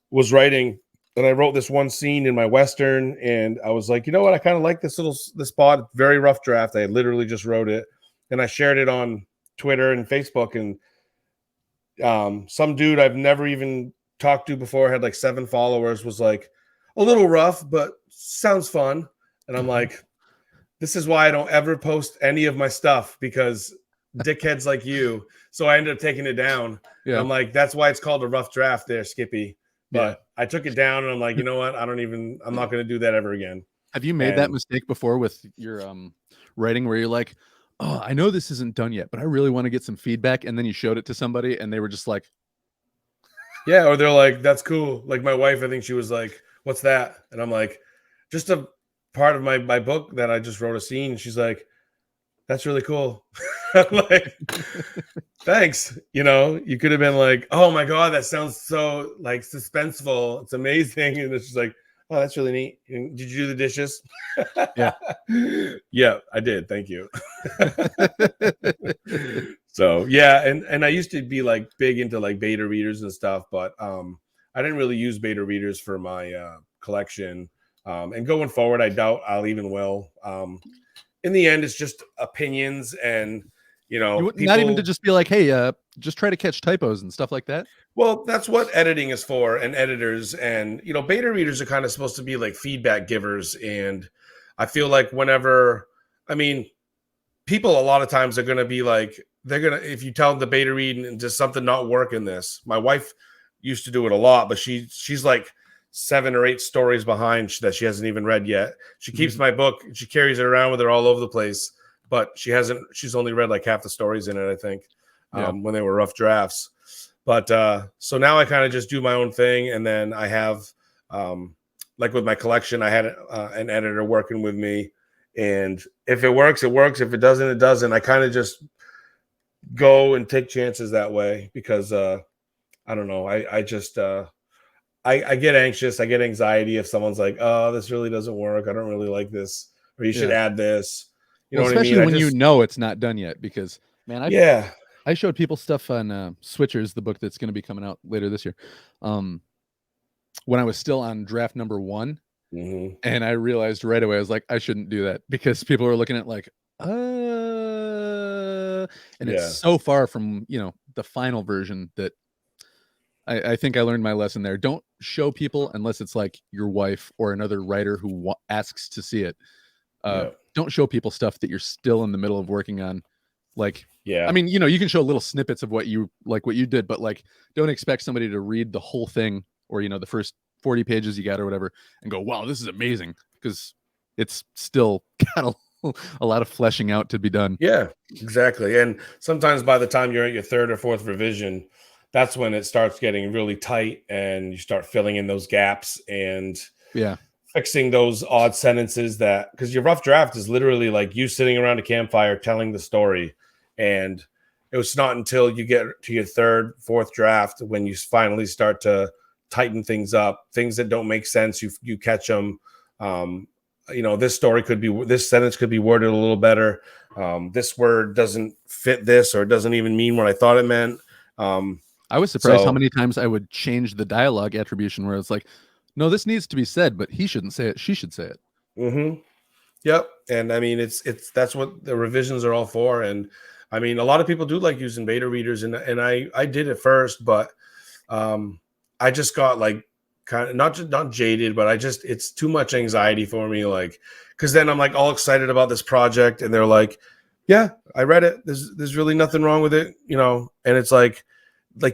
was writing and I wrote this one scene in my Western, and I was like, you know what? I kind of like this spot. Very rough draft. I literally just wrote it, and I shared it on Twitter and Facebook, and some dude I've never even talked to before, had like 7 followers, was like, a little rough, but sounds fun. And I'm like, this is why I don't ever post any of my stuff, because dickheads like you. So I ended up taking it down. Yeah. I'm like, that's why it's called a rough draft there, Skippy. But I took it down, and I'm like, you know what? I'm not going to do that ever again. Have you made that mistake before with your writing, where you're like, oh, I know this isn't done yet, but I really want to get some feedback, and then you showed it to somebody and they were just like, yeah, or they're like, that's cool. Like my wife, I think she was like, what's that? And I'm like, just a part of my book that I just wrote a scene. She's like, that's really cool. I'm like, thanks. You could have been like, oh my God, that sounds so like suspenseful. It's amazing. And it's just like, oh, that's really neat. And did you do the dishes? Yeah. Yeah, I did. Thank you. So yeah, and I used to be like big into like beta readers and stuff, but I didn't really use beta readers for my collection. And going forward, I doubt I'll even will. In the end, it's just opinions, and people, not even to just be like, hey, just try to catch typos and stuff like that. Well, that's what editing is for, and editors, and beta readers are kind of supposed to be like feedback givers. And I feel like people a lot of times are going to be like, if you tell them the beta read and does something not work in this. My wife used to do it a lot, but she's like 7 or 8 stories behind that she hasn't even read yet. She keeps my book and she carries it around with her all over the place, but she's only read like half the stories in it, I think, when they were rough drafts. But so now I kind of just do my own thing. And then I have, like with my collection, I had an editor working with me, and if it works, it works. If it doesn't, it doesn't. I kind of just go and take chances that way, because I don't know. I just I get anxious. I get anxiety if someone's like, oh, this really doesn't work. I don't really like this, or you should add this. Especially when you know it's not done yet, because man, I showed people stuff on Switchers, the book that's going to be coming out later this year. When I was still on draft number 1, Hmm. And I realized right away, I was like, I shouldn't do that, because people are looking at like, and it's Yeah. so far from, the final version that I think I learned my lesson there. Don't show people unless it's like your wife or another writer who asks to see it. Yeah. Don't show people stuff that you're still in the middle of working on. Like, I Yeah. mean, you can show little snippets of what you did, but like, don't expect somebody to read the whole thing, or the first 40 pages you got or whatever, and go, wow, this is amazing, because it's still got a lot of fleshing out to be done. Yeah, exactly. And sometimes by the time you're at your third or fourth revision, that's when it starts getting really tight and you start filling in those gaps and Yeah. fixing those odd sentences, that because your rough draft is literally like you sitting around a campfire telling the story. And it was not until you get to your third, fourth draft when you finally start to tighten things up, things that don't make sense. You catch them. This sentence could be worded a little better. This word doesn't fit this, or it doesn't even mean what I thought it meant. I was surprised how So many times I would change the dialogue attribution, where it's like, no, this needs to be said, but he shouldn't say it. She should say it. mhm. Yep. And I mean, it's that's what the revisions are all for. And I mean, a lot of people do like using beta readers, and I did it first, but I just got like kind of not jaded, but it's too much anxiety for me. Like, because then I'm like all excited about this project, and they're like, yeah, I read it. There's really nothing wrong with it, And it's like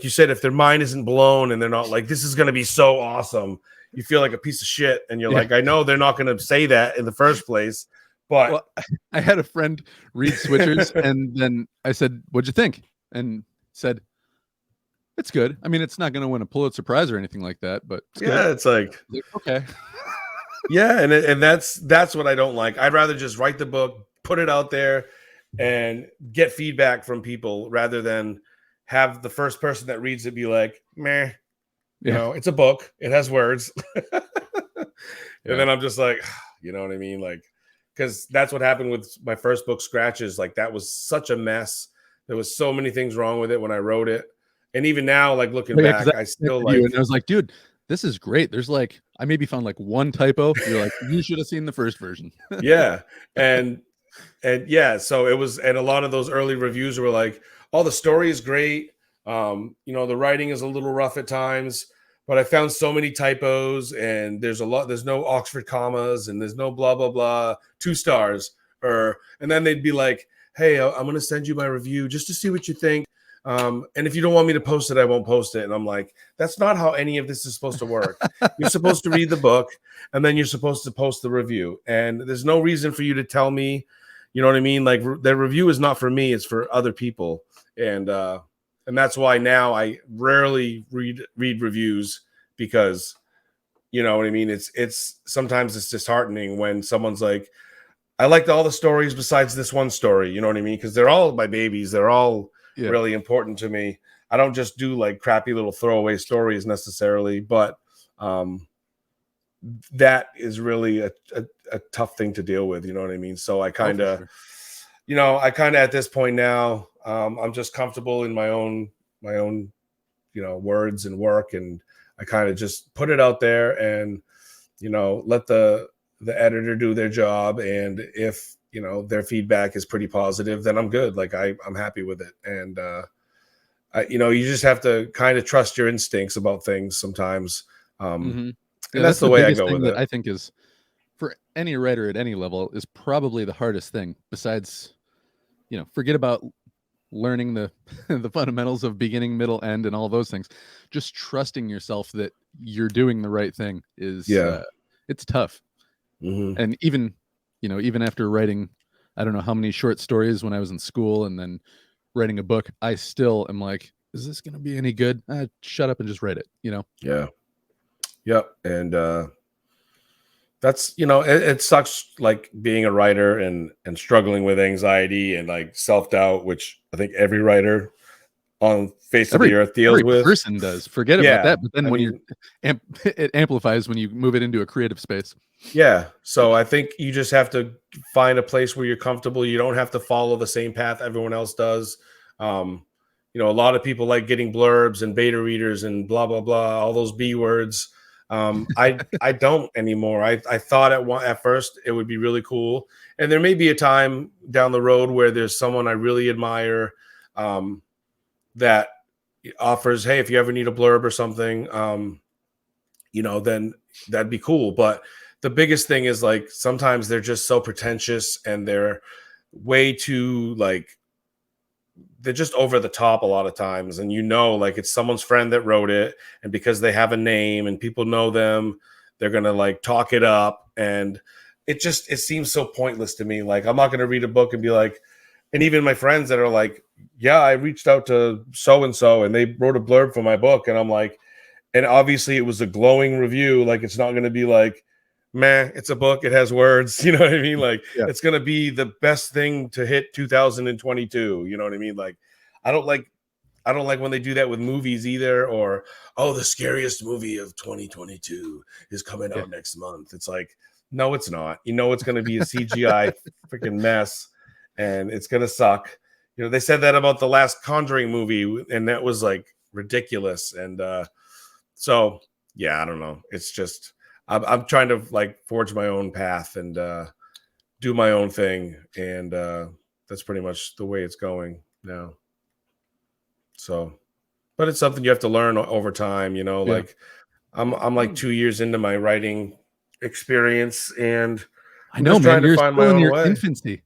you said, if their mind isn't blown and they're not like, this is going to be so awesome, you feel like a piece of shit. And you're like, I know they're not going to say that in the first place, but Well, I had a friend read Switchers, and then I said, what'd you think? And said, it's good. I mean, it's not going to win a Pulitzer Prize or anything like that, but it's good. yeah, it's like, Okay. yeah. And that's what I don't like. I'd rather just write the book, put it out there, and get feedback from people rather than have the first person that reads it be like, meh, Yeah. it's a book, it has words. And Yeah. then I'm just like, you know what I mean? Like, because that's what happened with my first book, Scratches. Like, that was such a mess. There was so many things wrong with it when I wrote it. And even now, like looking Yeah, 'cause back, I still you, like, and I was like, dude, this is great. There's like, I maybe found like one typo. You're like, you should have seen the first version. yeah. And yeah, so it was, and a lot of those early reviews were like, oh, the story is great. The writing is a little rough at times, but I found so many typos, and there's no Oxford commas, and there's no blah blah blah, 2 stars. And then they'd be like, hey, I'm gonna send you my review just to see what you think. And if you don't want me to post it, I won't post it. And I'm like, that's not how any of this is supposed to work. You're supposed to read the book, and then you're supposed to post the review. And there's no reason for you to tell me, you know what I mean? Like, the review is not for me, it's for other people. And that's why now I rarely read reviews, because you know what I mean? It's sometimes it's disheartening when someone's like, I liked all the stories besides this one story, you know what I mean? Because they're all my babies, they're all Yeah. really important to me. I don't just do like crappy little throwaway stories necessarily, but that is really a tough thing to deal with, you know what I mean? So I kind of, at this point now, I'm just comfortable in my own, words and work, and I kind of just put it out there, and let the editor do their job, and if their feedback is pretty positive, then I'm good. Like, I'm happy with it. And you just have to kind of trust your instincts about things sometimes. Mm-hmm. And Yeah, that's that's the the way I biggest go thing with that it. I think is, for any writer at any level, is probably the hardest thing, besides, forget about learning the the fundamentals of beginning, middle, end, and all those things. Just trusting yourself that you're doing the right thing is, Yeah. it's tough. Mm-hmm. And even after writing, I don't know how many short stories when I was in school, and then writing a book, I still am like, is this going to be any good? Shut up and just write it. Yeah. Yep. And that's it sucks, like, being a writer and struggling with anxiety and like self-doubt, which I think every writer on face of Every the earth deals every with. person does. Forget about Yeah. that. But then I when you're mean, it amplifies when you move it into a creative space. yeah. So I think you just have to find a place where you're comfortable. You don't have to follow the same path everyone else does. Um, a lot of people like getting blurbs and beta readers and blah, blah, blah, all those B words. I don't anymore. I thought at first it would be really cool, and there may be a time down the road where there's someone I really admire that offers, hey, if you ever need a blurb or something, then that'd be cool. But the biggest thing is like sometimes they're just so pretentious and they're way too like they're just over the top a lot of times, and like it's someone's friend that wrote it, and because they have a name and people know them, they're gonna like talk it up, and it seems so pointless to me. Like I'm not gonna read a book and be like, and even my friends that are like, yeah, I reached out to so and so and they wrote a blurb for my book, and I'm like, and obviously it was a glowing review. Like it's not gonna be like, meh, it's a book, it has words, you know what I mean? Like it's gonna be the best thing to hit 2022, you know what I mean? Like I don't like when they do that with movies either, or the scariest movie of 2022 is coming out next month. It's like, no, it's not. It's gonna be a CGI freaking mess and it's gonna suck. They said that about the last Conjuring movie, and that was like ridiculous. And so yeah, I don't know. It's just I'm trying to like forge my own path and do my own thing, and that's pretty much the way it's going now. So, but it's something you have to learn over time. Like I'm like 2 years into my writing experience, and I know, just man. trying to You're find my still in own your way. infancy.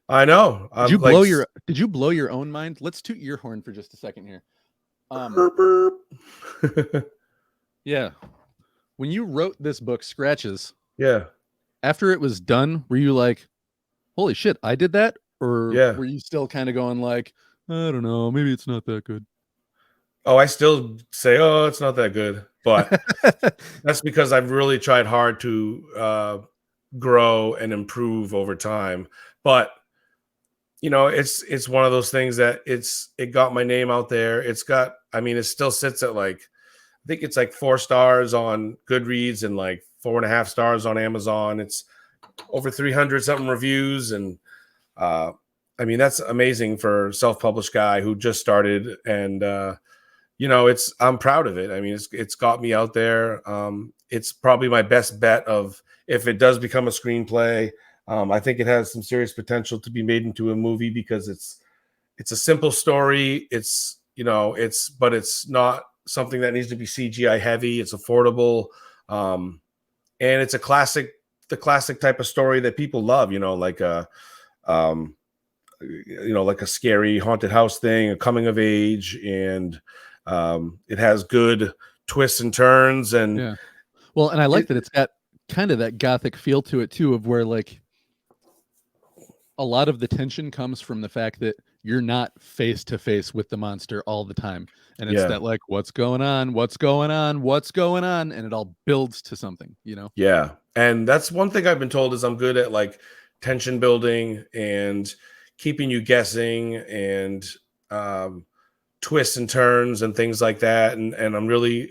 I know. Did you blow your own mind? Let's toot your horn for just a second here. Yeah. When you wrote this book, Scratches, yeah. after it was done, were you like, holy shit, I did that? Or were you still kind of going like, I don't know, maybe it's not that good? Oh, I still say, it's not that good. But that's because I've really tried hard to grow and improve over time. But it's one of those things that it got my name out there. It still sits at like, I think it's like 4 stars on Goodreads and like 4.5 stars on Amazon. It's over 300 something reviews. And that's amazing for a self-published guy who just started. And, I'm proud of it. It's got me out there. It's probably my best bet of if it does become a screenplay. I think it has some serious potential to be made into a movie because it's a simple story. But it's not something that needs to be CGI heavy. It's affordable. And it's the classic type of story that people love, like like a scary haunted house thing, a coming of age, and it has good twists and turns. And yeah. Well, and I like that it's got kind of that gothic feel to it too, of where like a lot of the tension comes from the fact that you're not face to face with the monster all the time. And it's that like, what's going on? What's going on? What's going on? And it all builds to something, Yeah. And that's one thing I've been told is I'm good at like tension building and keeping you guessing and twists and turns and things like that. And I'm really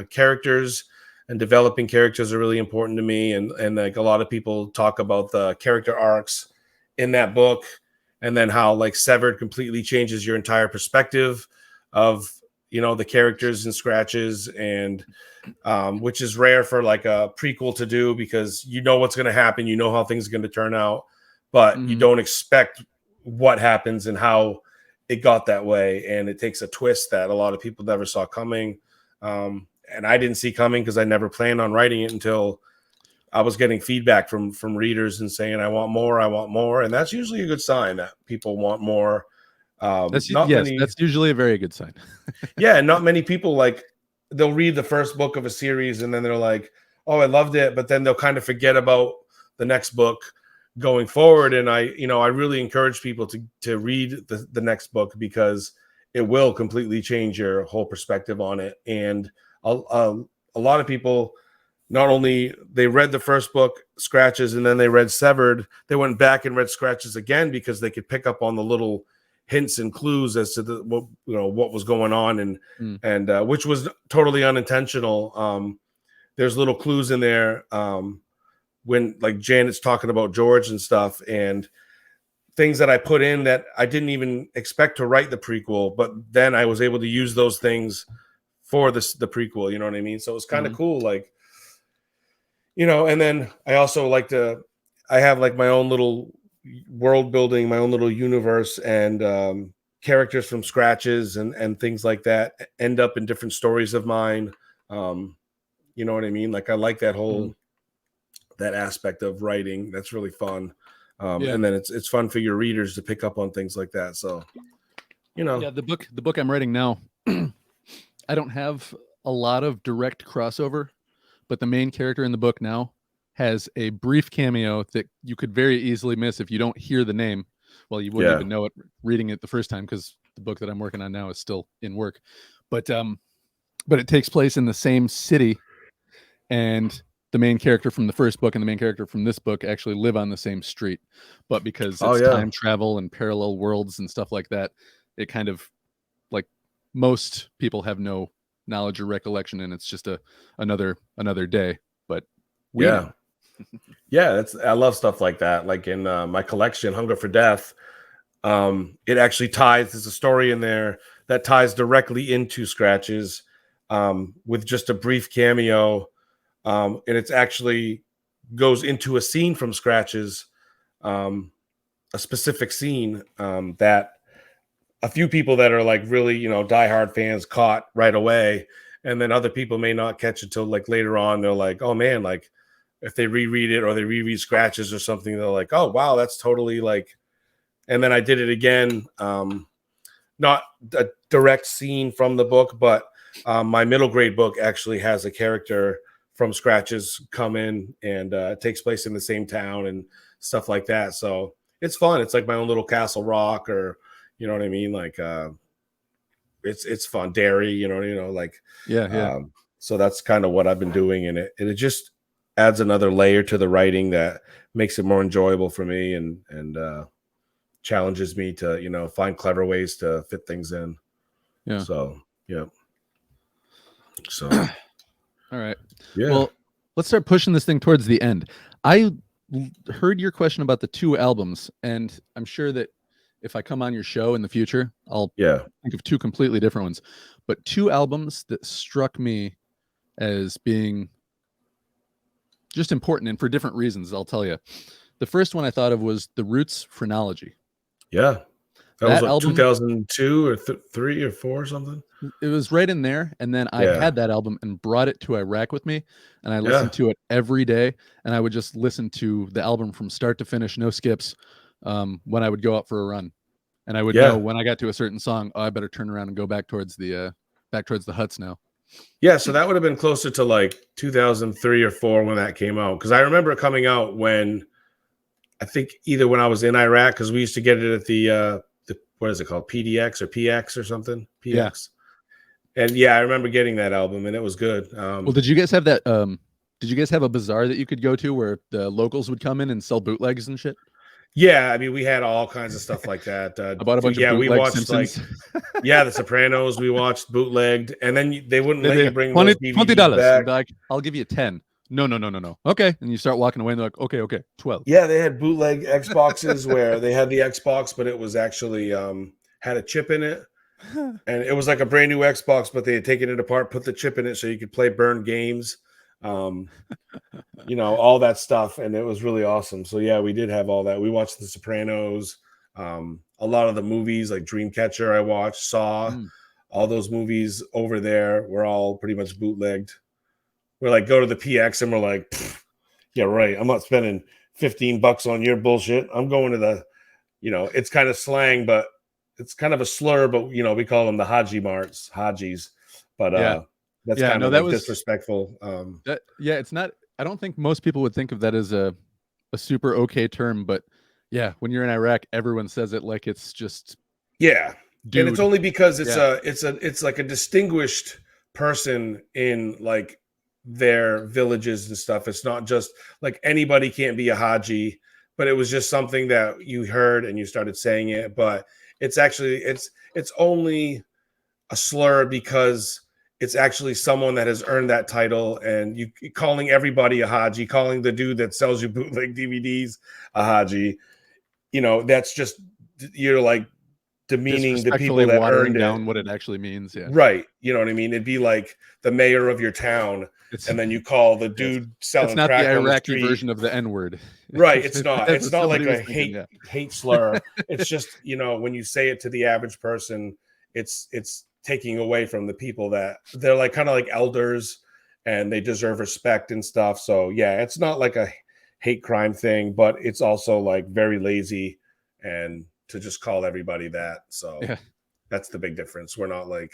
characters and developing characters are really important to me. And like a lot of people talk about the character arcs in that book, and then how like Severed completely changes your entire perspective of the characters and Scratches, and which is rare for like a prequel to do, because what's going to happen, how things are going to turn out, but you don't expect what happens and how it got that way, and it takes a twist that a lot of people never saw coming, and I didn't see coming because I never planned on writing it until I was getting feedback from readers and saying, I want more. And that's usually a good sign that people want more. That's usually a very good sign. Yeah. Not many people, like, they'll read the first book of a series and then they're like, oh, I loved it. But then they'll kind of forget about the next book going forward. And I really encourage people to read the next book, because it will completely change your whole perspective on it. And a lot of people, not only they read the first book, Scratches, and then they read Severed, they went back and read Scratches again because they could pick up on the little hints and clues as to what was going on, and which was totally unintentional. There's little clues in there when like Janet's talking about George and stuff, and things that I put in that I didn't even expect to write the prequel, but then I was able to use those things for the prequel. You know what I mean? So it was kind of cool. Like, you know, and then I also like to, I have like my own little world building, my own little universe, and characters from scratches and things like that end up in different stories of mine. Um, you know what I mean? Like I like that whole that aspect of writing. That's really fun. Yeah. And then it's fun for your readers to pick up on things like that. So, you know, Yeah, the book I'm writing now, I don't have a lot of direct crossover, but the main character in the book now has a brief cameo that you could very easily miss if you don't hear the name. Well, you wouldn't yeah, even know it reading it the first time because the book that I'm working on now is still in work. But it takes place in the same city, and the main character from the first book and the main character from this book actually live on the same street. But because oh it's yeah, time travel and parallel worlds and stuff like that, it kind of like most people have no knowledge or recollection, and it's just another day. But we yeah. know. Yeah, that's I love stuff like that. Like in my collection, Hunger for Death, it actually ties. There's a story in there that ties directly into Scratches, with just a brief cameo, and it's actually goes into a scene from Scratches, um, a specific scene that a few people that are like really diehard fans caught right away, and then other people may not catch it till like later on. They're like, oh man, like if they reread it or they reread Scratches or something, they're like, oh wow, that's totally like. And then I did it again, not a direct scene from the book, but my middle grade book actually has a character from Scratches come in, and it takes place in the same town and stuff like that. So it's fun. It's like my own little Castle Rock, or you know what I mean, like it's fun. Dairy, like Yeah. so that's kind of what I've been doing, and it just adds another layer to the writing that makes it more enjoyable for me, and challenges me to find clever ways to fit things in. Yeah. So yeah. So All right. yeah. Well, let's start pushing this thing towards the end. I heard your question about the two albums, and I'm sure that if I come on your show in the future, I'll Yeah. think of two completely different ones. But two albums that struck me as being just important and for different reasons, I'll tell you. The first one I thought of was The Roots Phrenology. Yeah. That was That what, album, 2002 or 3 or 4 or something. it was right in there. And then I Yeah. had that album and brought it to Iraq with me. And I Yeah. listened to it every day. And I would just listen to the album from start to finish, no skips, when I would go out for a run. And I would know Yeah. when I got to a certain song, oh, I better turn around and go back towards the huts now. Yeah. So that would have been closer to like 2003 or 4 when that came out. Because I remember it coming out when I think either when I was in Iraq, because we used to get it at the what is it called? PDX or PX or something? PX. Yeah. And yeah, I remember getting that album and it was good. Well, did you guys have that? Did you guys have a bazaar that you could go to where the locals would come in and sell bootlegs and shit? Yeah, I mean, we had all kinds of stuff like that. I bought a bunch of Yeah, we bootleg watched Simpsons. The Sopranos. We watched bootlegged, and then they wouldn't let you bring $20, those DVDs back. like, I'll give you 10. No. Okay, and you start walking away, and they're like, okay, 12. Yeah, they had bootleg Xboxes where they had the Xbox, but it was actually had a chip in it, and it was like a brand new Xbox, but they had taken it apart, put the chip in it, so you could play burned games. All that stuff, and it was really awesome. So yeah, we did have all that. We watched The Sopranos, a lot of the movies like Dreamcatcher I watched, Saw, all those movies over there were all pretty much bootlegged. We're like, go to the PX and we're like, yeah, right, I'm not spending $15 on your bullshit. I'm going to the, it's kind of slang, but it's kind of a slur, but we call them the Haji Marts, Hajis. But that's kind of like disrespectful. It's not. I don't think most people would think of that as a super okay term, but yeah, when you're in Iraq, everyone says it like it's just dude. And it's only because it's like a distinguished person in like their villages and stuff. It's not just like anybody can't be a Haji, but it was just something that you heard and you started saying it. But it's actually it's only a slur because it's actually someone that has earned that title, and you calling everybody a Haji, calling the dude that sells you bootleg DVDs a Haji, that's just, you're like demeaning the people disrespectfully that watering earned down it. what it actually means. Yeah, Right. You know what I mean? It'd be like the mayor of your town, it's and then you call the yes. dude It's selling not the crack on the Iraqi street. version of the N word. Right. It's not. That's It's what not like somebody a was thinking. Yeah, hate slur. It's just, when you say it to the average person, it's taking away from the people that they're like kind of like elders and they deserve respect and stuff. So yeah, it's not like a hate crime thing, but it's also like very lazy and to just call everybody that. So yeah. that's the big difference. We're not like,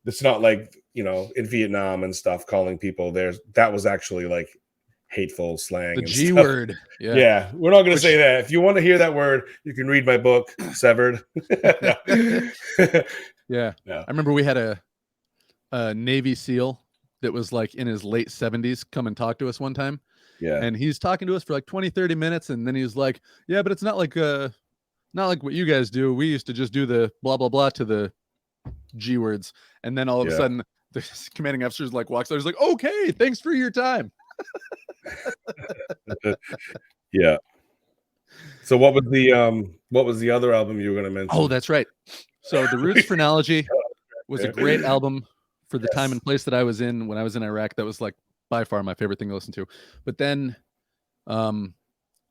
it's not like, in Vietnam and stuff, calling people that was actually like hateful slang The and G stuff. word. Yeah. Yeah, we're not going to Which say that. If you want to hear that word, you can read my book, Severed. yeah. No. I remember we had a Navy SEAL that was like in his late 70s come and talk to us one time. Yeah. And he's talking to us for like 20, 30 minutes. And then he was like, yeah, but it's not like what you guys do. We used to just do the blah, blah, blah to the G words. And then all of a sudden the commanding officer's like walks out. He's like, okay, thanks for your time. Yeah. So what was the other album you were going to mention? Oh, that's right. So The Roots Phrenology was a great album for the time and place that I was in when I was in Iraq. That was like by far my favorite thing to listen to. But then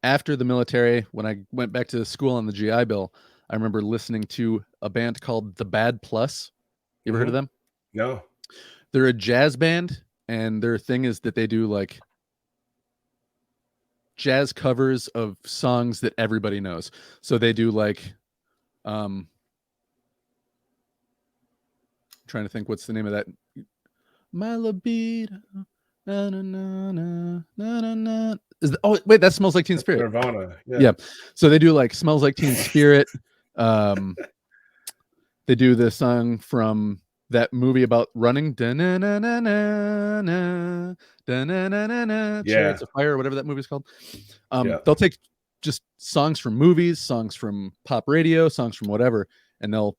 after the military, when I went back to school on the GI Bill, I remember listening to a band called The Bad Plus. You ever heard of them? No. They're a jazz band, and their thing is that they do like jazz covers of songs that everybody knows. So they do like trying to think what's the name of that. My libido. Na, na, na, na, na, na. Oh wait, that Smells Like Teen Spirit. Nirvana. Yeah. So they do like Smells Like Teen Spirit. They do the song from that movie about running. Da-na-na-na-na-na, da-na-na-na-na, Chariots of Fire, or whatever that movie's called. They'll take just songs from movies, songs from pop radio, songs from whatever, and they'll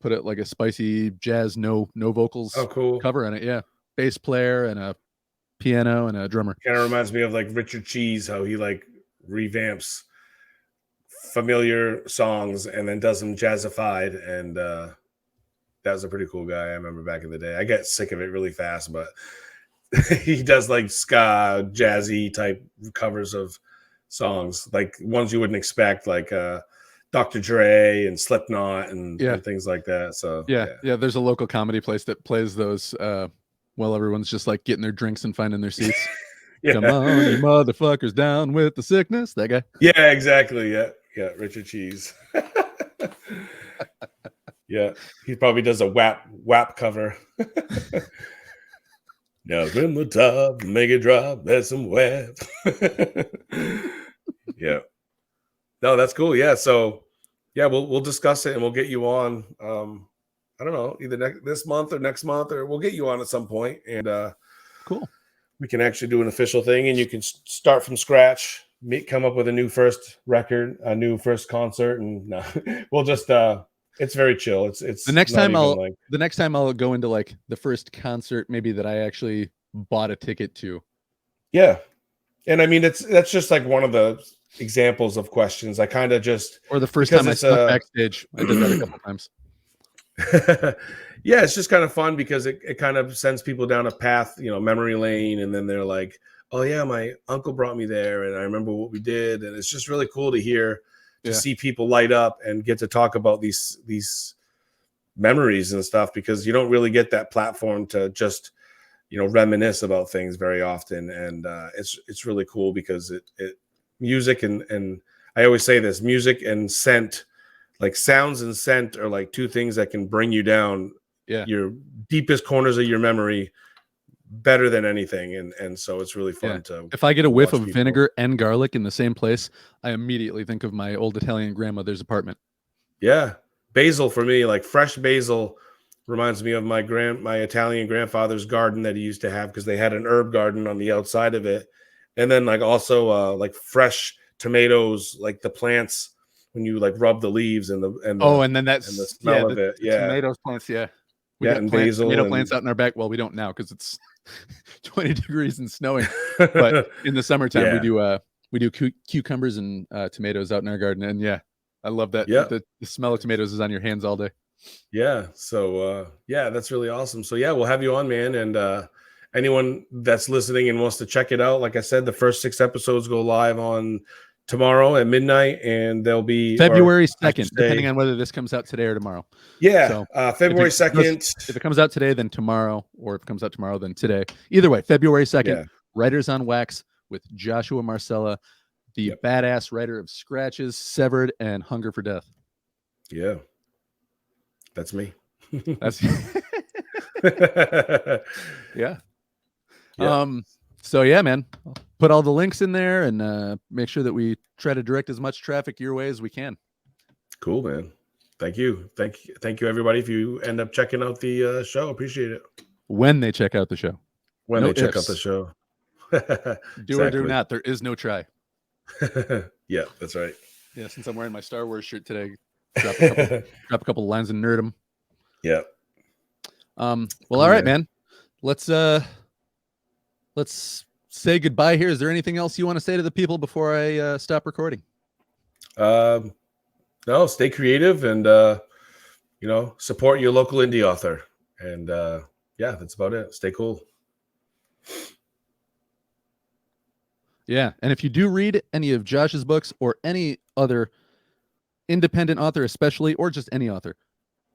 put it like a spicy jazz, no vocals cover on it. Yeah. Bass player and a piano and a drummer. Kind of reminds me of like Richard Cheese, how he like revamps familiar songs and then does them jazzified. And that was a pretty cool guy. I remember back in the day. I get sick of it really fast, but he does like ska, jazzy type covers of songs, like ones you wouldn't expect, like Dr. Dre and Slipknot and things like that. So yeah, there's a local comedy place that plays those while everyone's just like getting their drinks and finding their seats. Come on, you motherfuckers, down with the sickness. That guy. Yeah, exactly. Yeah, Richard Cheese. Yeah, he probably does a WAP cover. Now in the top, make it drop. There's some WAP. Yeah. No, that's cool. Yeah. So, yeah, we'll discuss it and we'll get you on. I don't know, either this month or next month, or we'll get you on at some point. And cool. We can actually do an official thing, and you can start from scratch, come up with a new first record, a new first concert, and no, we'll just. It's very chill. It's the next time I'll go into like the first concert maybe that I actually bought a ticket to. Yeah, and I mean that's just like one of the examples of questions. I kind of just or the first time I snuck backstage. I did that a couple times. Yeah, it's just kind of fun because it kind of sends people down a path, memory lane, and then they're like, "Oh yeah, my uncle brought me there, and I remember what we did," and it's just really cool to see people light up and get to talk about these memories and stuff, because you don't really get that platform to just reminisce about things very often, and it's really cool because it music and I always say this, music and scent, like sounds and scent are like two things that can bring you down your deepest corners of your memory better than anything, and so it's really fun to. If I get a whiff of vinegar and garlic in the same place, I immediately think of my old Italian grandmother's apartment. Yeah, basil for me, like fresh basil, reminds me of my Italian grandfather's garden that he used to have, because they had an herb garden on the outside of it, and then like also like fresh tomatoes, like the plants when you like rub the leaves and the smell of it. Yeah, tomatoes plants. Yeah. We got tomato plants out in our back. Well, we don't now because it's 20 degrees and snowing. But in the summertime, we do cucumbers and tomatoes out in our garden. And I love that. Yeah. The smell of tomatoes is on your hands all day. Yeah. So yeah, that's really awesome. So yeah, we'll have you on, man. And anyone that's listening and wants to check it out, like I said, the first 6 episodes go live on tomorrow at midnight, and they'll be February I should 2nd, say, depending on whether this comes out today or tomorrow. yeah, So February 2nd. if it comes out today, then tomorrow, or if it comes out tomorrow, then today. Either way, February 2nd, Yeah. Writers on Wax with Joshua Marsella, the badass writer of Scratches, Severed, and Hunger for Death. Yeah. That's me. That's yeah. So yeah, man, I'll put all the links in there and make sure that we try to direct as much traffic your way as we can. Cool, man. Thank you. Thank you, everybody. If you end up checking out the show, appreciate it. When they check out the show. When they check out the show. Do or do not. There is no try. Yeah, that's right. Yeah, since I'm wearing my Star Wars shirt today, drop a couple lines and nerd them. Yeah. Well, all right, man. Let's say goodbye here. Is there anything else you want to say to the people before I stop recording? No, stay creative and support your local indie author. And yeah, that's about it. Stay cool. Yeah, and if you do read any of Josh's books or any other independent author especially, or just any author,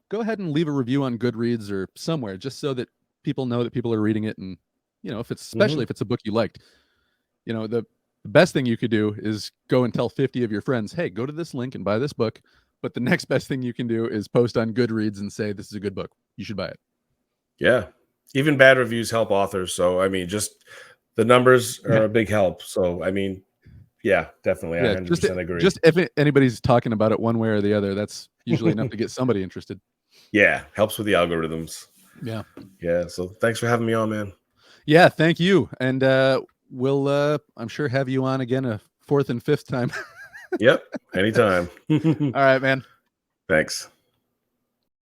go ahead and leave a review on Goodreads or somewhere, just so that people know that people are reading it. And if it's especially if it's a book you liked, the best thing you could do is go and tell 50 of your friends, hey, go to this link and buy this book. But the next best thing you can do is post on Goodreads and say, this is a good book, you should buy it. Yeah, even bad reviews help authors. So I mean, just the numbers are a big help. So I mean, yeah, definitely. I 100% agree. Just if anybody's talking about it one way or the other, that's usually enough to get somebody interested. Yeah, helps with the algorithms. Yeah. Yeah. So thanks for having me on, man. Yeah, thank you. And we'll I'm sure have you on again a 4th and 5th time. Yep. Anytime. All right, man. Thanks.